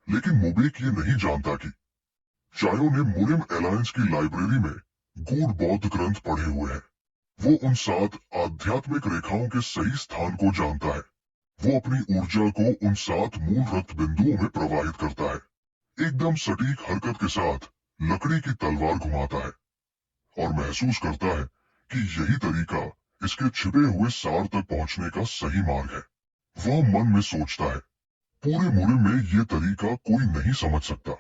लेकिन मोबेक ये नहीं जानता कि चायोन ने मुरिम अलायंस की लाइब्रेरी में गूढ़ बौद्ध ग्रंथ पढ़े हुए हैं। वो उन 7 आध्यात्मिक रेखाओं के सही स्थान को जानता है। वो अपनी ऊर्जा को उन 7 मूल रक्त बिंदुओं में प्रवाहित करता है, एकदम सटीक हरकत के साथ लकड़ी की तलवार घुमाता है और महसूस करता है कि यही तरीका इसके छिपे हुए सार तक पहुंचने का सही मार्ग है। वह मन में सोचता है, पूरे मुरिम में ये तरीका कोई नहीं समझ सकता,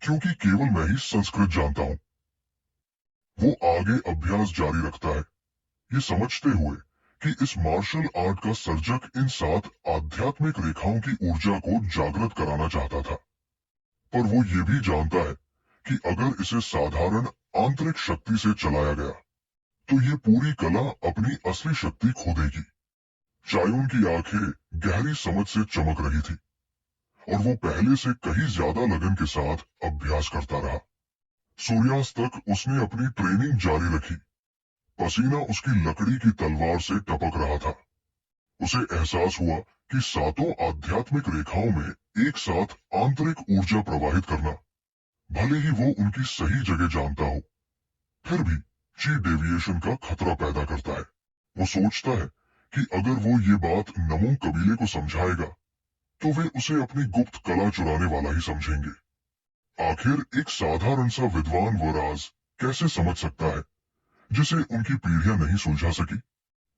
क्योंकि केवल मैं ही संस्कृत जानता हूं। वो आगे अभ्यास जारी रखता है, ये समझते हुए कि इस मार्शल आर्ट का सर्जक इन 7 आध्यात्मिक रेखाओं की ऊर्जा को जागृत कराना चाहता था। पर वो ये भी जानता है कि अगर इसे साधारण आंतरिक शक्ति से चलाया गया तो ये पूरी कला अपनी असली शक्ति खो देगी। चायोन की आंखें गहरी समझ से चमक रही थी और वो पहले से कहीं ज्यादा लगन के साथ अभ्यास करता रहा। सूर्यास्त तक उसने अपनी ट्रेनिंग जारी रखी। पसीना उसकी लकड़ी की तलवार से टपक रहा था। उसे एहसास हुआ कि 7 आध्यात्मिक रेखाओं में एक साथ आंतरिक ऊर्जा प्रवाहित करना, भले ही वो उनकी सही जगह जानता हो, फिर भी ची डेविएशन का खतरा पैदा करता है। वो सोचता है कि अगर वो ये बात नमो कबीले को समझाएगा तो वे उसे अपनी गुप्त कला चुराने वाला ही समझेंगे। आखिर एक साधारण सा विद्वान वो राज कैसे समझ सकता है जिसे उनकी पीढ़ियां नहीं सुलझा सकी।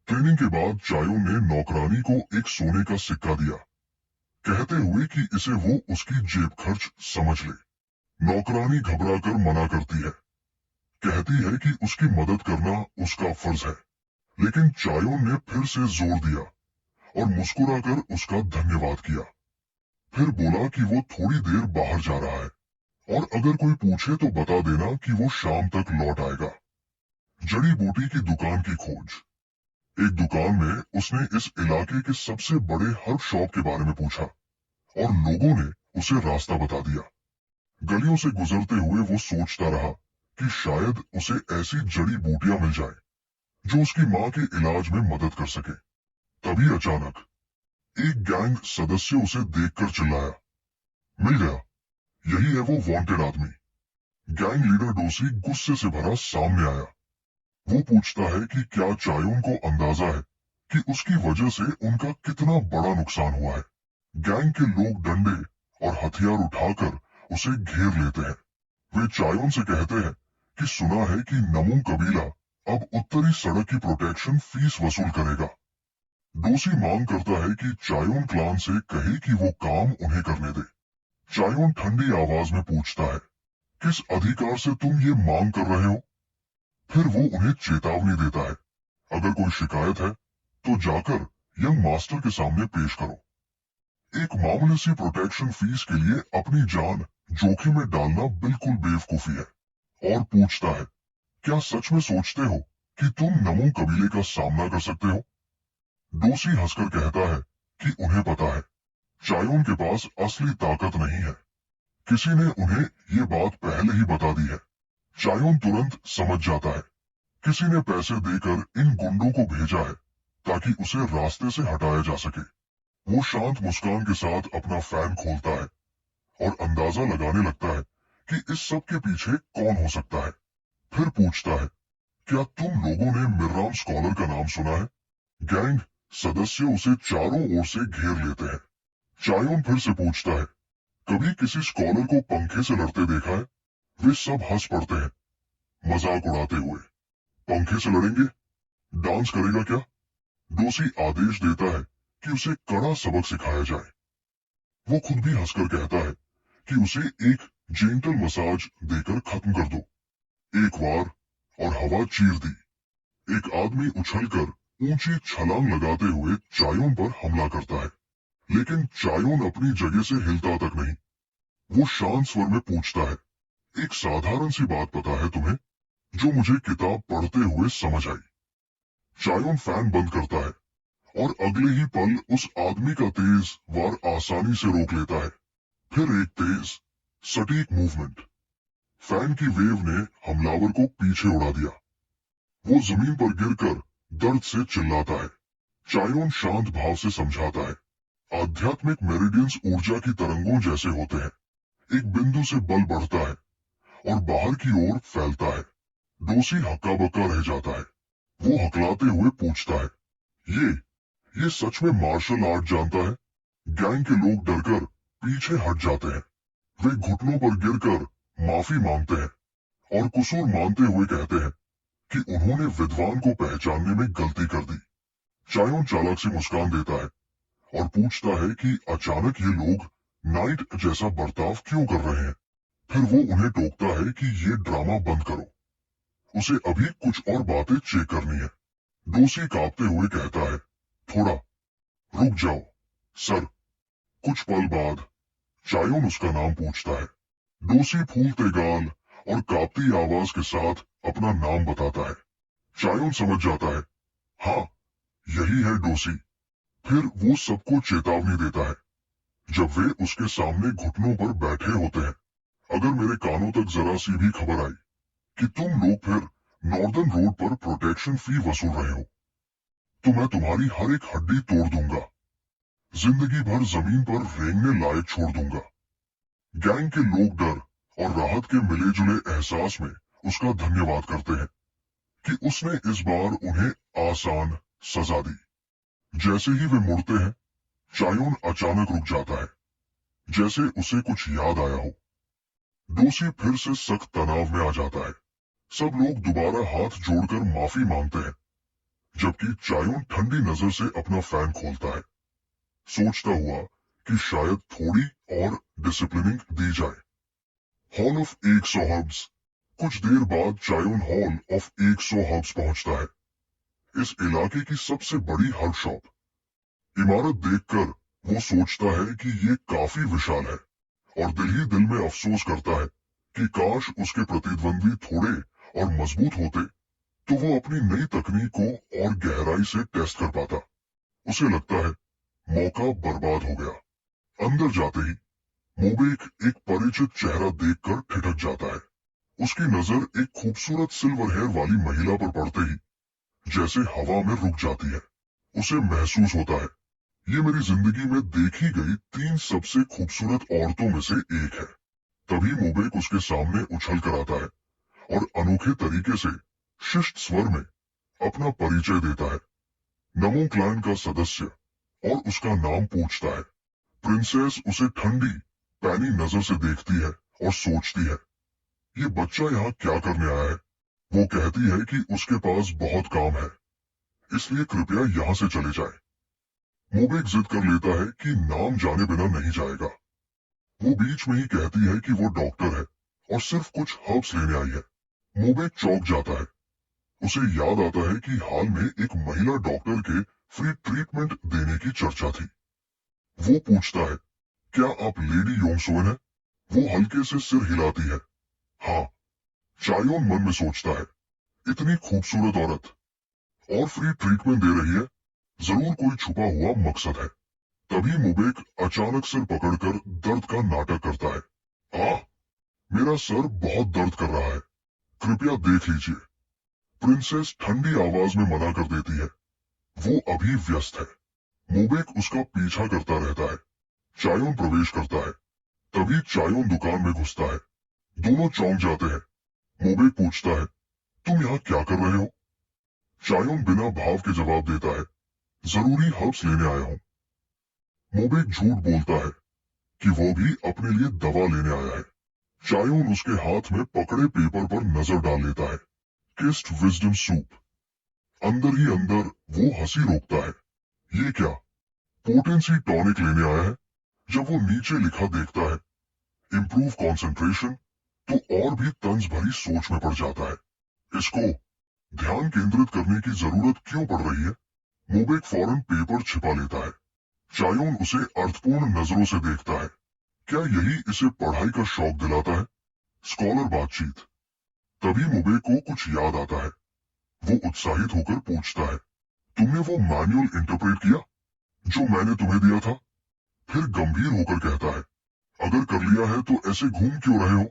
ट्रेनिंग के बाद चायोन ने नौकरानी को एक सोने का सिक्का दिया, कहते हुए कि इसे वो उसकी जेब खर्च समझ ले। नौकरानी घबराकर मना करती है, कहती है कि उसकी मदद करना उसका फर्ज है। लेकिन चायोन ने फिर से जोर दिया और मुस्कुराकर उसका धन्यवाद किया। फिर बोला कि वो थोड़ी देर बाहर जा रहा है और अगर कोई पूछे तो बता देना कि वो शाम तक लौट आएगा। जड़ी बूटी की दुकान की खोज। एक दुकान में उसने इस इलाके के सबसे बड़े हर्ब शॉप के बारे में पूछा और लोगों ने उसे रास्ता बता दिया। गलियों से गुजरते हुए वो सोचता रहा कि शायद उसे ऐसी जड़ी बूटियां मिल जाए जो उसकी मां के इलाज में मदद कर सके। तभी अचानक एक गैंग सदस्य उसे देखकर चिल्लाया, मिल गया, यही है वो वांटेड आदमी। गैंग लीडर डोसी गुस्से से भरा सामने आया। वो पूछता है कि क्या चायोन को अंदाजा है कि उसकी वजह से उनका कितना बड़ा नुकसान हुआ है। गैंग के लोग डंडे और हथियार उठाकर उसे घेर लेते हैं। वे चायोन से कहते हैं कि सुना है कि नमूंग कबीला अब उत्तरी सड़क की प्रोटेक्शन फीस वसूल करेगा। डोसी मांग करता है कि चायोन क्लान से कहे कि वो काम उन्हें करने दे। चायोन ठंडी आवाज में पूछता है, किस अधिकार से तुम ये मांग कर रहे हो? फिर वो उन्हें चेतावनी देता है, अगर कोई शिकायत है तो जाकर यंग मास्टर के सामने पेश करो। एक मामूली सी प्रोटेक्शन फीस के लिए अपनी जान जोखिम में डालना बिल्कुल बेवकूफी है। और पूछता है, क्या सच में सोचते हो कि तुम नमो कबीले का सामना कर सकते हो? डोसी हंसकर कहता है कि उन्हें पता है, चायोन के पास असली ताकत नहीं है। किसी ने उन्हें ये बात पहले ही बता दी है। चायोन तुरंत समझ जाता है, किसी ने पैसे देकर इन गुंडों को भेजा है ताकि उसे रास्ते से हटाया जा सके। वो शांत मुस्कान के साथ अपना फैन खोलता है और अंदाजा लगाने लगता है कि इस सब के पीछे कौन हो सकता है। फिर पूछता है, क्या तुम लोगों ने मिर्राम स्कॉलर का नाम सुना है? गैंग सदस्य उसे चारों ओर से घेर लेते हैं। चायोन फिर से पूछता है, कभी किसी स्कॉलर को पंखे से लड़ते देखा है? वे सब हंस पड़ते हैं, मजाक उड़ाते हुए। पंखे से लड़ेंगे? डांस करेगा क्या? डोसी आदेश देता है कि उसे कड़ा सबक सिखाया जाए। वो खुद भी हंसकर कहता है कि उसे एक जेंटल मसाज देकर खत्म कर दो। एक बार और हवा चीर दी। एक आदमी उछलकर ऊंची छलांग लगाते हुए चायोन पर हमला करता है, लेकिन चायोन अपनी जगह से हिलता तक नहीं। वो शांत स्वर में पूछता है, एक साधारण सी बात पता है तुम्हें, जो मुझे किताब पढ़ते हुए समझ आई? चायोन फैन बंद करता है और अगले ही पल उस आदमी का तेज वार आसानी से रोक लेता है। फिर एक तेज सटीक मूवमेंट। फैन की वेव ने हमलावर को पीछे उड़ा दिया। वो जमीन पर गिरकर दर्द से चिल्लाता है। चायोन शांत भाव से समझाता है, आध्यात्मिक मेरिडियंस ऊर्जा की तरंगों जैसे होते हैं। एक बिंदु से बल बढ़ता है और बाहर की ओर फैलता है। डोसी हक्का बक्का रह जाता है। वो हकलाते हुए पूछता है, ये सच में मार्शल आर्ट जानता है? गैंग के लोग डरकर पीछे हट जाते हैं। वे घुटनों पर गिरकर माफी मांगते हैं और कसूर मानते हुए कहते हैं कि उन्होंने विद्वान को पहचानने में गलती कर दी। चायोन चालाक सी मुस्कान देता है और पूछता है कि अचानक ये लोग नाइट जैसा बर्ताव क्यों कर रहे हैं। फिर वो उन्हें टोकता है कि ये ड्रामा बंद करो, उसे अभी कुछ और बातें चेक करनी है। डोसी कांपते हुए कहता है, थोड़ा रुक जाओ सर। कुछ पल बाद चायोन उसका नाम पूछता है। डोसी फूलते गाल और कांपती आवाज के साथ अपना नाम बताता है। चायोन समझ जाता है, हाँ यही है डोसी। फिर वो सबको चेतावनी देता है, जब वे उसके सामने घुटनों पर बैठे होते हैं, अगर मेरे कानों तक जरा सी भी खबर आई कि तुम लोग फिर नॉर्दर्न रोड पर प्रोटेक्शन फी वसूल रहे हो, तो मैं तुम्हारी हर एक हड्डी तोड़ दूंगा, जिंदगी भर जमीन पर रेंगने लायक छोड़ दूंगा। गैंग के लोग डर और राहत के मिले जुले एहसास में उसका धन्यवाद करते हैं कि उसने इस बार उन्हें आसान सजा दी। जैसे ही वे मुड़ते हैं, चायोन अचानक रुक जाता है, जैसे उसे कुछ याद आया हो। डोसी फिर से सख्त तनाव में आ जाता है। सब लोग दोबारा हाथ जोड़कर माफी मांगते हैं, जबकि चायोन ठंडी नजर से अपना फैन खोलता है, सोचता हुआ कि शायद थोड़ी और डिसिप्लिनिंग दी जाए। Hall of 100 herbs. कुछ देर बाद चायोन हॉल ऑफ 100 हर्ब्स पहुंचता है, इस इलाके की सबसे बड़ी हर्ब शॉप। इमारत देखकर वो सोचता है कि ये काफी विशाल है और दिल ही दिल में अफसोस करता है कि काश उसके प्रतिद्वंद्वी थोड़े और मजबूत होते तो वो अपनी नई तकनीक को और गहराई से टेस्ट कर पाता। उसे लगता है मौका बर्बाद हो गया। अंदर जाते ही मोबेक एक परिचित चेहरा देखकर ठिठक जाता है। उसकी नजर एक खूबसूरत सिल्वर हेयर वाली महिला पर पड़ते ही जैसे हवा में रुक जाती है। उसे महसूस होता है, ये मेरी जिंदगी में देखी गई 3 सबसे खूबसूरत औरतों में से एक है। तभी मोबेक उसके सामने उछल कर आता है और अनोखे तरीके से शिष्ट स्वर में अपना परिचय देता है। नमो क्लैन का सदस्य, और उसका नाम पूछता है। प्रिंसेस उसे ठंडी पैनी नजर से देखती है और सोचती है, ये बच्चा यहाँ क्या करने आया है। वो कहती है कि उसके पास बहुत काम है, इसलिए कृपया यहाँ से चले जाए। मोबेक जिद कर लेता है कि नाम जाने बिना नहीं जाएगा। वो बीच में ही कहती है कि वो डॉक्टर है और सिर्फ कुछ हर्ब्स लेने आई है। मोबेक चौंक जाता है। उसे याद आता है कि हाल में एक महिला डॉक्टर के फ्री ट्रीटमेंट देने की चर्चा थी। वो पूछता है, क्या आप लेडी योंगसोन है? वो हल्के से सिर हिलाती है। हाँ। चायोन मन में सोचता है, इतनी खूबसूरत औरत और फ्री ट्रीटमेंट दे रही है, जरूर कोई छुपा हुआ मकसद है। तभी मोबेक अचानक सिर पकड़कर दर्द का नाटक करता है। मेरा सर बहुत दर्द कर रहा है, कृपया देख लीजिए। प्रिंसेस ठंडी आवाज में मना कर देती है, वो अभी व्यस्त है। मोबेक उसका पीछा करता रहता है। चायोन प्रवेश करता है। तभी चायोन दुकान में घुसता है। दोनों चौंक जाते हैं। मोबेक पूछता है, तुम यहाँ क्या कर रहे हो? चायोन बिना भाव के जवाब देता है, जरूरी हर्ब्स लेने आया हूँ। मोबेक झूठ बोलता है कि वो भी अपने लिए दवा लेने आया है। चायोन उसके हाथ में पकड़े पेपर पर नजर डाल लेता है, किस्ड विजडम सूप। अंदर ही अंदर वो हंसी रोकता है। ये क्या, पोटेंसी टॉनिक लेने आया है? जब वो नीचे लिखा देखता है, इंप्रूव कंसंट्रेशन, तो और भी तंज भरी सोच में पड़ जाता है। इसको ध्यान केंद्रित करने की जरूरत क्यों पड़ रही है? मोबेक फौरन पेपर छिपा लेता है। चायोन उसे अर्थपूर्ण नजरों से देखता है। क्या यही इसे पढ़ाई का शौक दिलाता है? स्कॉलर बातचीत। तभी मोबेक को कुछ याद आता है। वो उत्साहित होकर पूछता है, तुमने वो मैनुअल इंटरप्रेट किया जो मैंने तुम्हें दिया था? फिर गंभीर होकर कहता है, अगर कर लिया है तो ऐसे घूम क्यों रहे हो?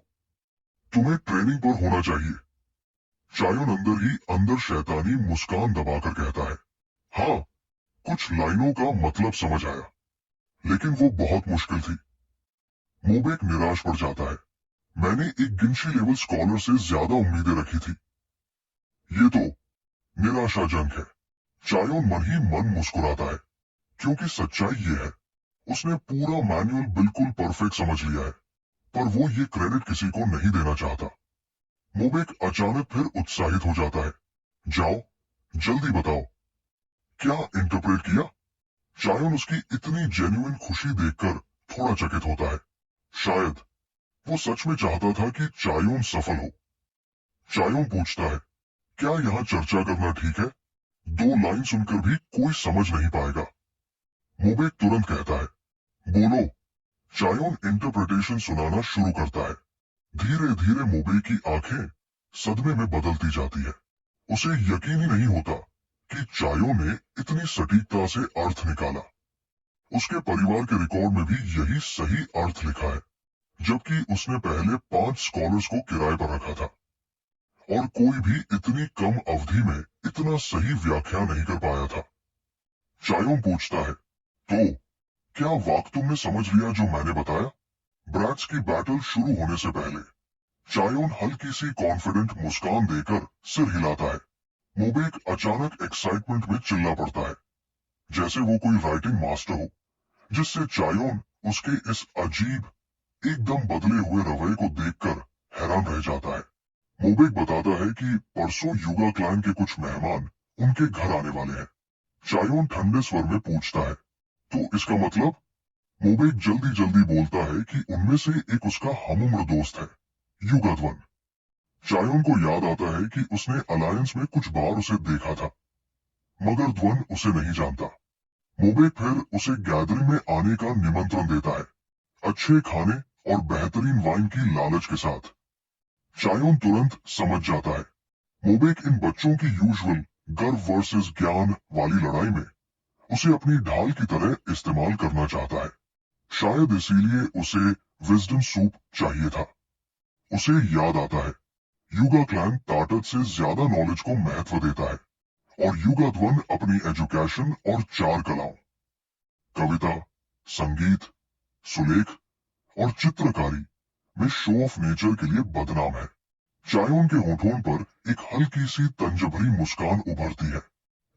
तुम्हें ट्रेनिंग पर होना चाहिए। चायोन अंदर ही अंदर शैतानी मुस्कान दबाकर कहता है, हाँ, कुछ लाइनों का मतलब समझ आया, लेकिन वो बहुत मुश्किल थी। मोबेक निराश पड़ जाता है। मैंने एक गिनशी लेवल स्कॉलर से ज्यादा उम्मीदें रखी थी। ये तो निराशाजनक है। चायोन मन ही मन मुस्कुराता है, क्योंकि सच्चाई ये है, उसने पूरा मैनुअल बिल्कुल परफेक्ट समझ लिया है, पर वो ये क्रेडिट किसी को नहीं देना चाहता। मोबेक अचानक फिर उत्साहित हो जाता है। जाओ, जल्दी बताओ, क्या इंटरप्रेट किया? चायोन उसकी इतनी जेन्युइन खुशी देखकर थोड़ा चकित होता है। शायद वो सच में चाहता था कि चायोन सफल हो। चायोन पूछता है, क्या यहाँ चर्चा करना ठीक है? 2 लाइन सुनकर भी कोई समझ नहीं पाएगा। मोबेक तुरंत कहता है, बोलो। चायोन इंटरप्रिटेशन सुनाना शुरू करता है। धीरे धीरे मोबेक की आंखें सदमे में बदलती जाती है। उसे यकीन ही नहीं होता कि चायोन ने इतनी सटीकता से अर्थ निकाला। उसके परिवार के रिकॉर्ड में भी यही सही अर्थ लिखा है, जबकि उसने पहले 5 स्कॉलर्स को किराए पर रखा था और कोई भी इतनी कम अवधि में इतना सही व्याख्या नहीं कर पाया था। चायोन पूछता है, तो क्या वाक तुमने समझ लिया जो मैंने बताया? ब्रैट्स की बैटल शुरू होने से पहले चायोन हल्की सी कॉन्फिडेंट मुस्कान देकर सिर हिलाता है। मोबेक अचानक एक्साइटमेंट में चिल्ला पड़ता है, जैसे वो कोई राइटिंग मास्टर हो, जिससे चायोन उसके इस अजीब एकदम बदले हुए रवैये को देखकर हैरान रह जाता है। मोबेक बताता है कि परसों युगा क्लैन के कुछ मेहमान उनके घर आने वाले हैं। चायोन ठंडे स्वर में पूछता है, तो इसका मतलब? मोबेक जल्दी जल्दी बोलता है कि उनमें से एक उसका हमउम्र दोस्त है, युगाध्वन। चायोन को याद आता है कि उसने अलायंस में कुछ बार उसे देखा था, मगर ध्वन उसे नहीं जानता। मोबेक फिर उसे गैदरिंग में आने का निमंत्रण देता है, अच्छे खाने और बेहतरीन वाइन की लालच के साथ। चायोन तुरंत समझ जाता है, मोबेक इन बच्चों की यूजुअल गर्व वर्सेस ज्ञान वाली लड़ाई में उसे अपनी ढाल की तरह इस्तेमाल करना चाहता है। शायद इसीलिए उसे विजडम सूप चाहिए था। उसे याद आता है, युगा क्लैन ताकत से ज्यादा नॉलेज को महत्व देता है और युगाध्वन अपनी एजुकेशन और चार कलाओं, कविता, संगीत, सुलेख और चित्रकारी में शो ऑफ नेचर के लिए बदनाम है। चायोन के होठों पर एक हल्की सी तंजभरी मुस्कान उभरती है।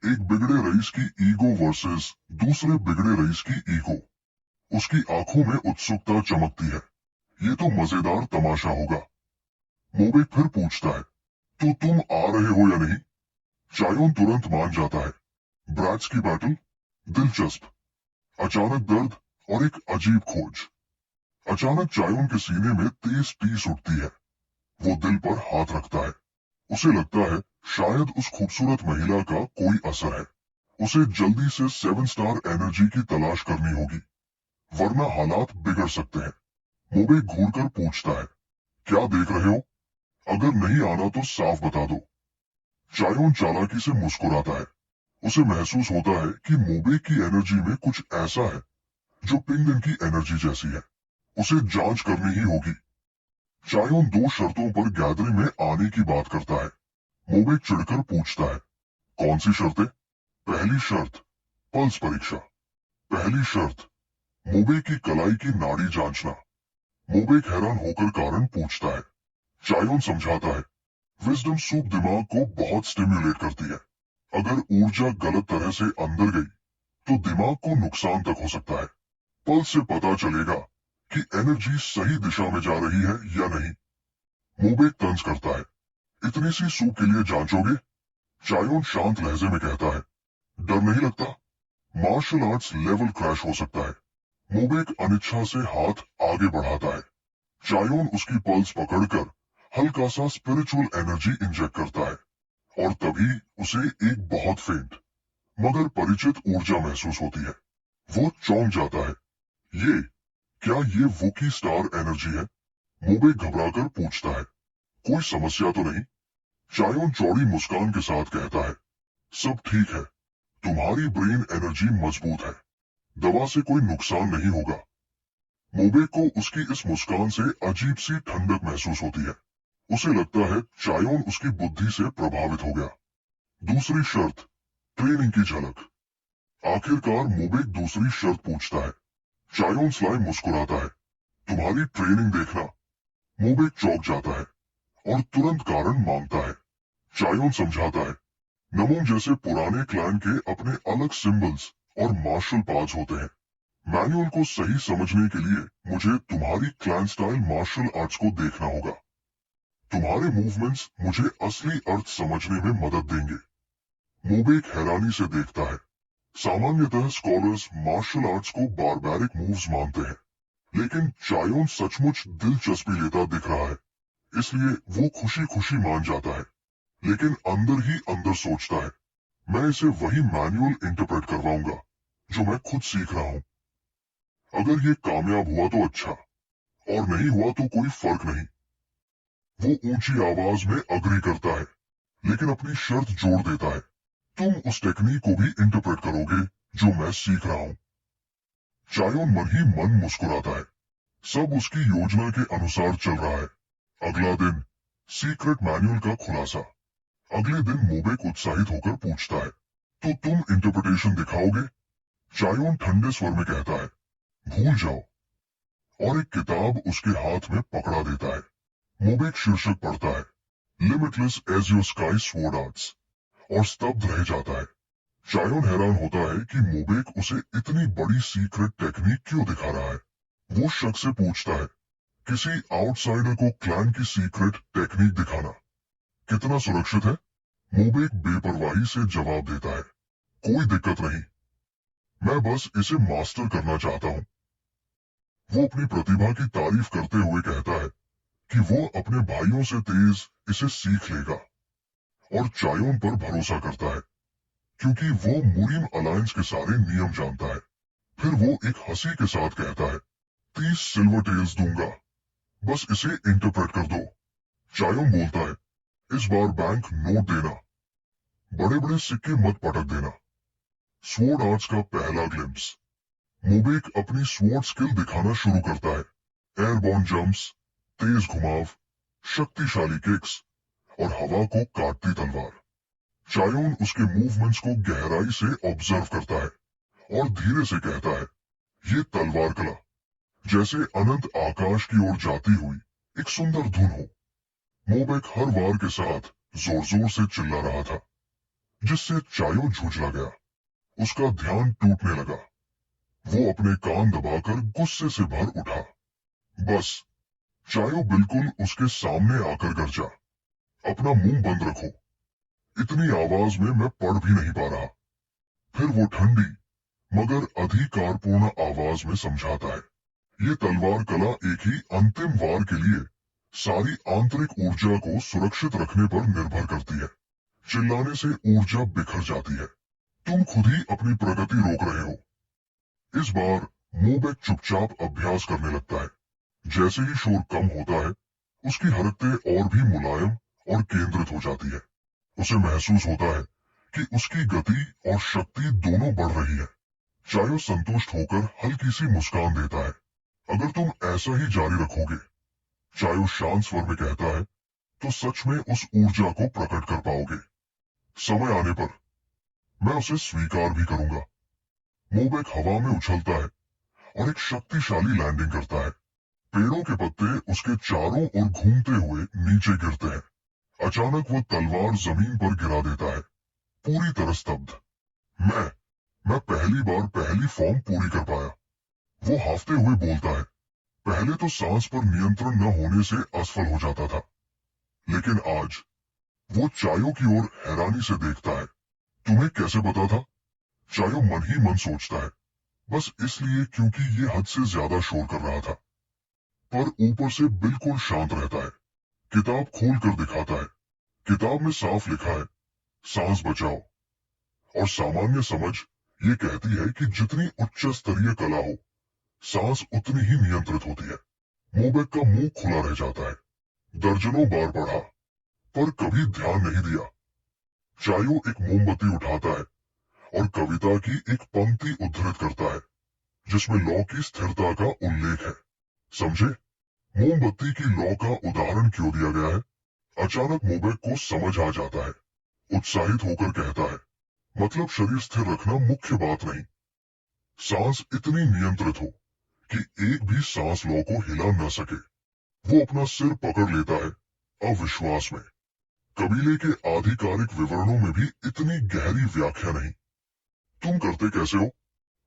एक बिगड़े रईस की ईगो वर्सेस दूसरे बिगड़े रईस की ईगो। उसकी आंखों में उत्सुकता चमकती है। ये तो मजेदार तमाशा होगा। मोबेक फिर पूछता है, तो तुम आ रहे हो या नहीं? चायोन तुरंत मान जाता है। ब्रैट्स की बैटल, दिलचस्प, अचानक दर्द और एक अजीब खोज। अचानक चायोन के सीने में तेज टीस उठती है। वो दिल पर हाथ रखता है। उसे लगता है शायद उस खूबसूरत महिला का कोई असर है। उसे जल्दी से 7 स्टार एनर्जी की तलाश करनी होगी, वरना हालात बिगड़ सकते हैं। मोबेक घूरकर पूछता है, क्या देख रहे हो? अगर नहीं आना तो साफ बता दो। चायोन चालाकी से मुस्कुराता है। उसे महसूस होता है कि मोबेक की एनर्जी में कुछ ऐसा है जो पिंगविन की एनर्जी जैसी है। उसे जांच करनी ही होगी। चायोन 2 शर्तों पर गैदरिंग में आने की बात करता है। मोबेक चिढ़कर पूछता है, कौन सी शर्तें? पहली शर्त, पल्स परीक्षा। पहली शर्त, मोबेक की कलाई की नाड़ी जांचना। मोबेक हैरान होकर कारण पूछता है। चायोन समझाता है, विजडम सूप दिमाग को बहुत स्टिम्युलेट करती है। अगर ऊर्जा गलत तरह से अंदर गई तो दिमाग को नुकसान तक हो सकता है। पल्स से पता चलेगा कि एनर्जी सही दिशा में जा रही है या नहीं। मोबेक तंज करता है, इतनी सी सूप के लिए जांचोगे? चायोन शांत लहजे में कहता है, डर नहीं लगता? मार्शल आर्ट्स लेवल क्रैश हो सकता है। मोबेक अनिच्छा से हाथ आगे बढ़ाता है। चायोन उसकी पल्स पकड़कर हल्का सा स्पिरिचुअल एनर्जी इंजेक्ट करता है और तभी उसे एक बहुत फेंट मगर परिचित ऊर्जा महसूस होती है। वो चौंक जाता है। ये क्या ये वुकी स्टार एनर्जी है? मोबेक घबराकर पूछता है, कोई समस्या तो नहीं? चायोन चौड़ी मुस्कान के साथ कहता है, सब ठीक है। तुम्हारी ब्रेन एनर्जी मजबूत है। दवा से कोई नुकसान नहीं होगा। मोबेक को उसकी इस मुस्कान से अजीब सी ठंडक महसूस होती है। उसे लगता है चायोन उसकी बुद्धि से प्रभावित हो गया। दूसरी शर्त, ट्रेनिंग की झलक। आखिरकार मोबेक दूसरी शर्त पूछता है। चायोन स्लाइम मुस्कुराता है, तुम्हारी ट्रेनिंग देखना। मोबेक चौंक जाता है और तुरंत कारण मांगता है। चायोन समझाता है, नमोंग जैसे पुराने क्लैन के अपने अलग सिंबल्स और मार्शल पाथ्स होते हैं। मैनुअल को सही समझने के लिए मुझे तुम्हारी क्लैन स्टाइल मार्शल आर्ट्स को देखना होगा। तुम्हारे मूवमेंट्स मुझे असली अर्थ समझने में मदद देंगे। मोबेक हैरानी से देखता है। सामान्यतः स्कॉलर्स मार्शल आर्ट्स को बारबैरिक मूव्स मानते हैं, लेकिन चायोन सचमुच दिलचस्पी लेता दिख रहा है, इसलिए वो खुशी खुशी मान जाता है। लेकिन अंदर ही अंदर सोचता है, मैं इसे वही मैनुअल इंटरप्रेट करवाऊंगा जो मैं खुद सीख रहा हूं। अगर ये कामयाब हुआ तो अच्छा, और नहीं हुआ तो कोई फर्क नहीं। वो ऊंची आवाज में अग्री करता है, लेकिन अपनी शर्त जोड़ देता है, तुम उस टेक्निक को भी इंटरप्रेट करोगे जो मैं सीख रहा हूं। चायोन मन ही मन मुस्कुराता है। सब उसकी योजना के अनुसार चल रहा है। अगला दिन, सीक्रेट मैनुअल का खुलासा। अगले दिन मोबेक उत्साहित होकर पूछता है, तो तुम इंटरप्रिटेशन दिखाओगे? चायोन ठंडे स्वर में कहता है, भूल जाओ, और एक किताब उसके हाथ में पकड़ा देता है। मोबेक शीर्षक पढ़ता है, limitless azure sky sword arts, और स्तब्ध रह जाता है। चायोन हैरान होता है कि मोबेक उसे इतनी बड़ी सीक्रेट टेक्निक क्यों दिखा रहा है। वो शक से पूछता है, किसी आउटसाइडर को क्लैन की सीक्रेट टेक्निक दिखाना कितना सुरक्षित है? मोबेक बेपरवाही से जवाब देता है, कोई दिक्कत नहीं, मैं बस इसे मास्टर करना चाहता हूं। वो अपनी प्रतिभा की तारीफ करते हुए कहता है कि वो अपने भाइयों से तेज इसे सीख लेगा, और चायोन पर भरोसा करता है क्योंकि वो मुरिम अलायंस के सारे नियम जानता है। फिर वो एक हंसी के साथ कहता है, 30 सिल्वर टेल्स दूंगा, बस इसे इंटरप्रेट कर दो। चायोन बोलता है, इस बार बैंक नोट देना, बड़े बड़े सिक्के मत पटक देना। स्वॉर्ड आर्ट्स का पहला ग्लिम्स। मोबेक अपनी स्वॉर्ड स्किल दिखाना शुरू करता है। एयरबॉर्न जंप्स, तेज घुमाव, शक्तिशाली किक्स और हवा को काटती तलवार। चायोन उसके मूवमेंट्स को गहराई से ऑब्जर्व करता है और धीरे से कहता है, ये तलवार कला जैसे अनंत आकाश की ओर जाती हुई एक सुंदर धुन हो। मोबेक हर वार के साथ जोर जोर से चिल्ला रहा था, जिससे चायो झुंझला गया। उसका ध्यान टूटने लगा। वो अपने कान दबाकर गुस्से से भर उठा। बस, चायो बिल्कुल उसके सामने आकर गरजा, अपना मुंह बंद रखो। इतनी आवाज में मैं पढ़ भी नहीं पा रहा। फिर वो ठंडी मगर अधिकारपूर्ण आवाज में समझाता है, ये तलवार कला एक ही अंतिम वार के लिए सारी आंतरिक ऊर्जा को सुरक्षित रखने पर निर्भर करती है। चिल्लाने से ऊर्जा बिखर जाती है। तुम खुद ही अपनी प्रगति रोक रहे हो। इस बार मोबेक चुपचाप अभ्यास करने लगता है। जैसे ही शोर कम होता है, उसकी हरकतें और भी मुलायम और केंद्रित हो जाती है। उसे महसूस होता है कि उसकी गति और शक्ति दोनों बढ़ रही है। चायो संतुष्ट होकर हल्की सी मुस्कान देता है। अगर तुम ऐसा ही जारी रखोगे, चायो शांत स्वर में कहता है, तो सच में उस ऊर्जा को प्रकट कर पाओगे। समय आने पर मैं उसे स्वीकार भी करूंगा। मोबेक हवा में उछलता है और एक शक्तिशाली लैंडिंग करता है। पेड़ों के पत्ते उसके चारों ओर घूमते हुए नीचे गिरते हैं। अचानक वो तलवार जमीन पर गिरा देता है, पूरी तरह स्तब्ध। मैं पहली बार पहली फॉर्म पूरी कर पाया। वो हाफते हुए बोलता है, पहले तो सांस पर नियंत्रण न होने से असफल हो जाता था, लेकिन आज वो चायो की ओर हैरानी से देखता है। तुम्हें कैसे पता था? चायो मन ही मन सोचता है, बस इसलिए क्योंकि ये हद से ज्यादा शोर कर रहा था। पर ऊपर से बिल्कुल शांत रहता है। किताब खोल कर दिखाता है। किताब में साफ लिखा है, सांस बचाओ। और सामान्य समझ ये कहती है कि जितनी उच्च स्तरीय कला हो, सांस उतनी ही नियंत्रित होती है। मोबेक का मुंह खुला रह जाता है। दर्जनों बार पढ़ा, पर कभी ध्यान नहीं दिया। चायो एक मोमबत्ती उठाता है और कविता की एक पंक्ति उद्धृत करता है, जिसमें लौ की स्थिरता का उल्लेख है। समझे? मोमबत्ती की लौ का उदाहरण क्यों दिया गया है? अचानक मोबेक को समझ आ जाता है। उत्साहित होकर कहता है, मतलब शरीर स्थिर रखना मुख्य बात नहीं। सांस इतनी नियंत्रित हो कि एक भी सांस लौ को हिला न सके। वो अपना सिर पकड़ लेता है, अविश्वास में। कबीले के आधिकारिक विवरणों में भी इतनी गहरी व्याख्या नहीं। तुम करते कैसे हो?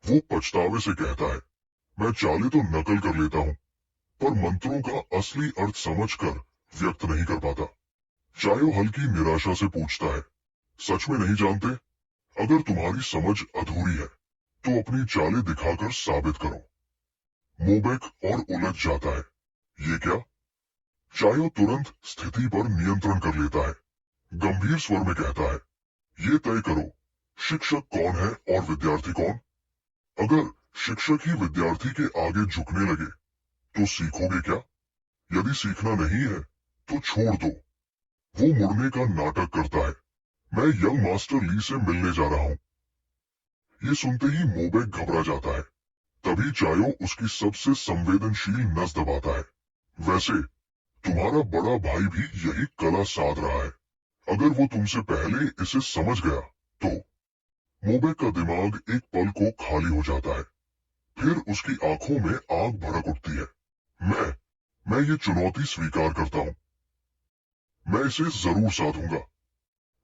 वो पछतावे से कहता है, मैं चाले तो नकल कर लेता हूँ, पर मंत्रों का असली अर्थ समझकर व्यक्त नहीं कर पाता। चायो हल्की निराशा से पूछता है, सच में नहीं जानते? अगर तुम्हारी समझ अधूरी है, तो अपनी चालें दिखाकर साबित करो। मोबेक और उलझ जाता है। ये क्या? चायो तुरंत स्थिति पर नियंत्रण कर लेता है। गंभीर स्वर में कहता है, ये तय करो, शिक्षक कौन है और विद्यार्थी कौन? अगर शिक्षक ही विद्यार्थी के आगे झुकने लगे, तो सीखोगे क्या? यदि सीखना नहीं है, तो छोड़ दो। वो मुड़ने का नाटक करता है। मैं यंग मास्टर ली से मिलने जा रहा हूं। ये सुनते ही मोबेक घबरा जाता है। तभी चायो उसकी सबसे संवेदनशील नस दबाता है। वैसे तुम्हारा बड़ा भाई भी यही कला साध रहा है। अगर वो तुमसे पहले इसे समझ गया, तो मोबेक का दिमाग एक पल को खाली हो जाता है। फिर उसकी आंखों में आग भड़क उठती है। मैं ये चुनौती स्वीकार करता हूं। मैं इसे जरूर साधूंगा।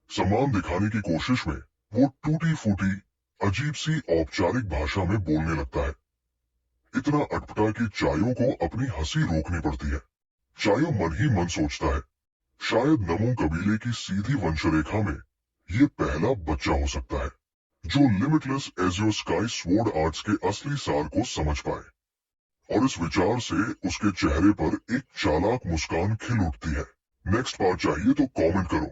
सम्मान दिखाने की कोशिश में वो टूटी फूटी अजीब सी औपचारिक भाषा में बोलने लगता है। इतना अटपटा कि चायो को अपनी हंसी रोकनी पड़ती है। चायो मन ही मन सोचता है, शायद नमो कबीले की सीधी वंशरेखा में ये पहला बच्चा हो सकता है, जो limitless azure sky sword arts के असली सार को समझ पाए। और इस विचार से उसके चेहरे पर एक चालाक मुस्कान खिल उठती है। नेक्स्ट पार्ट चाहिए तो कमेंट करो।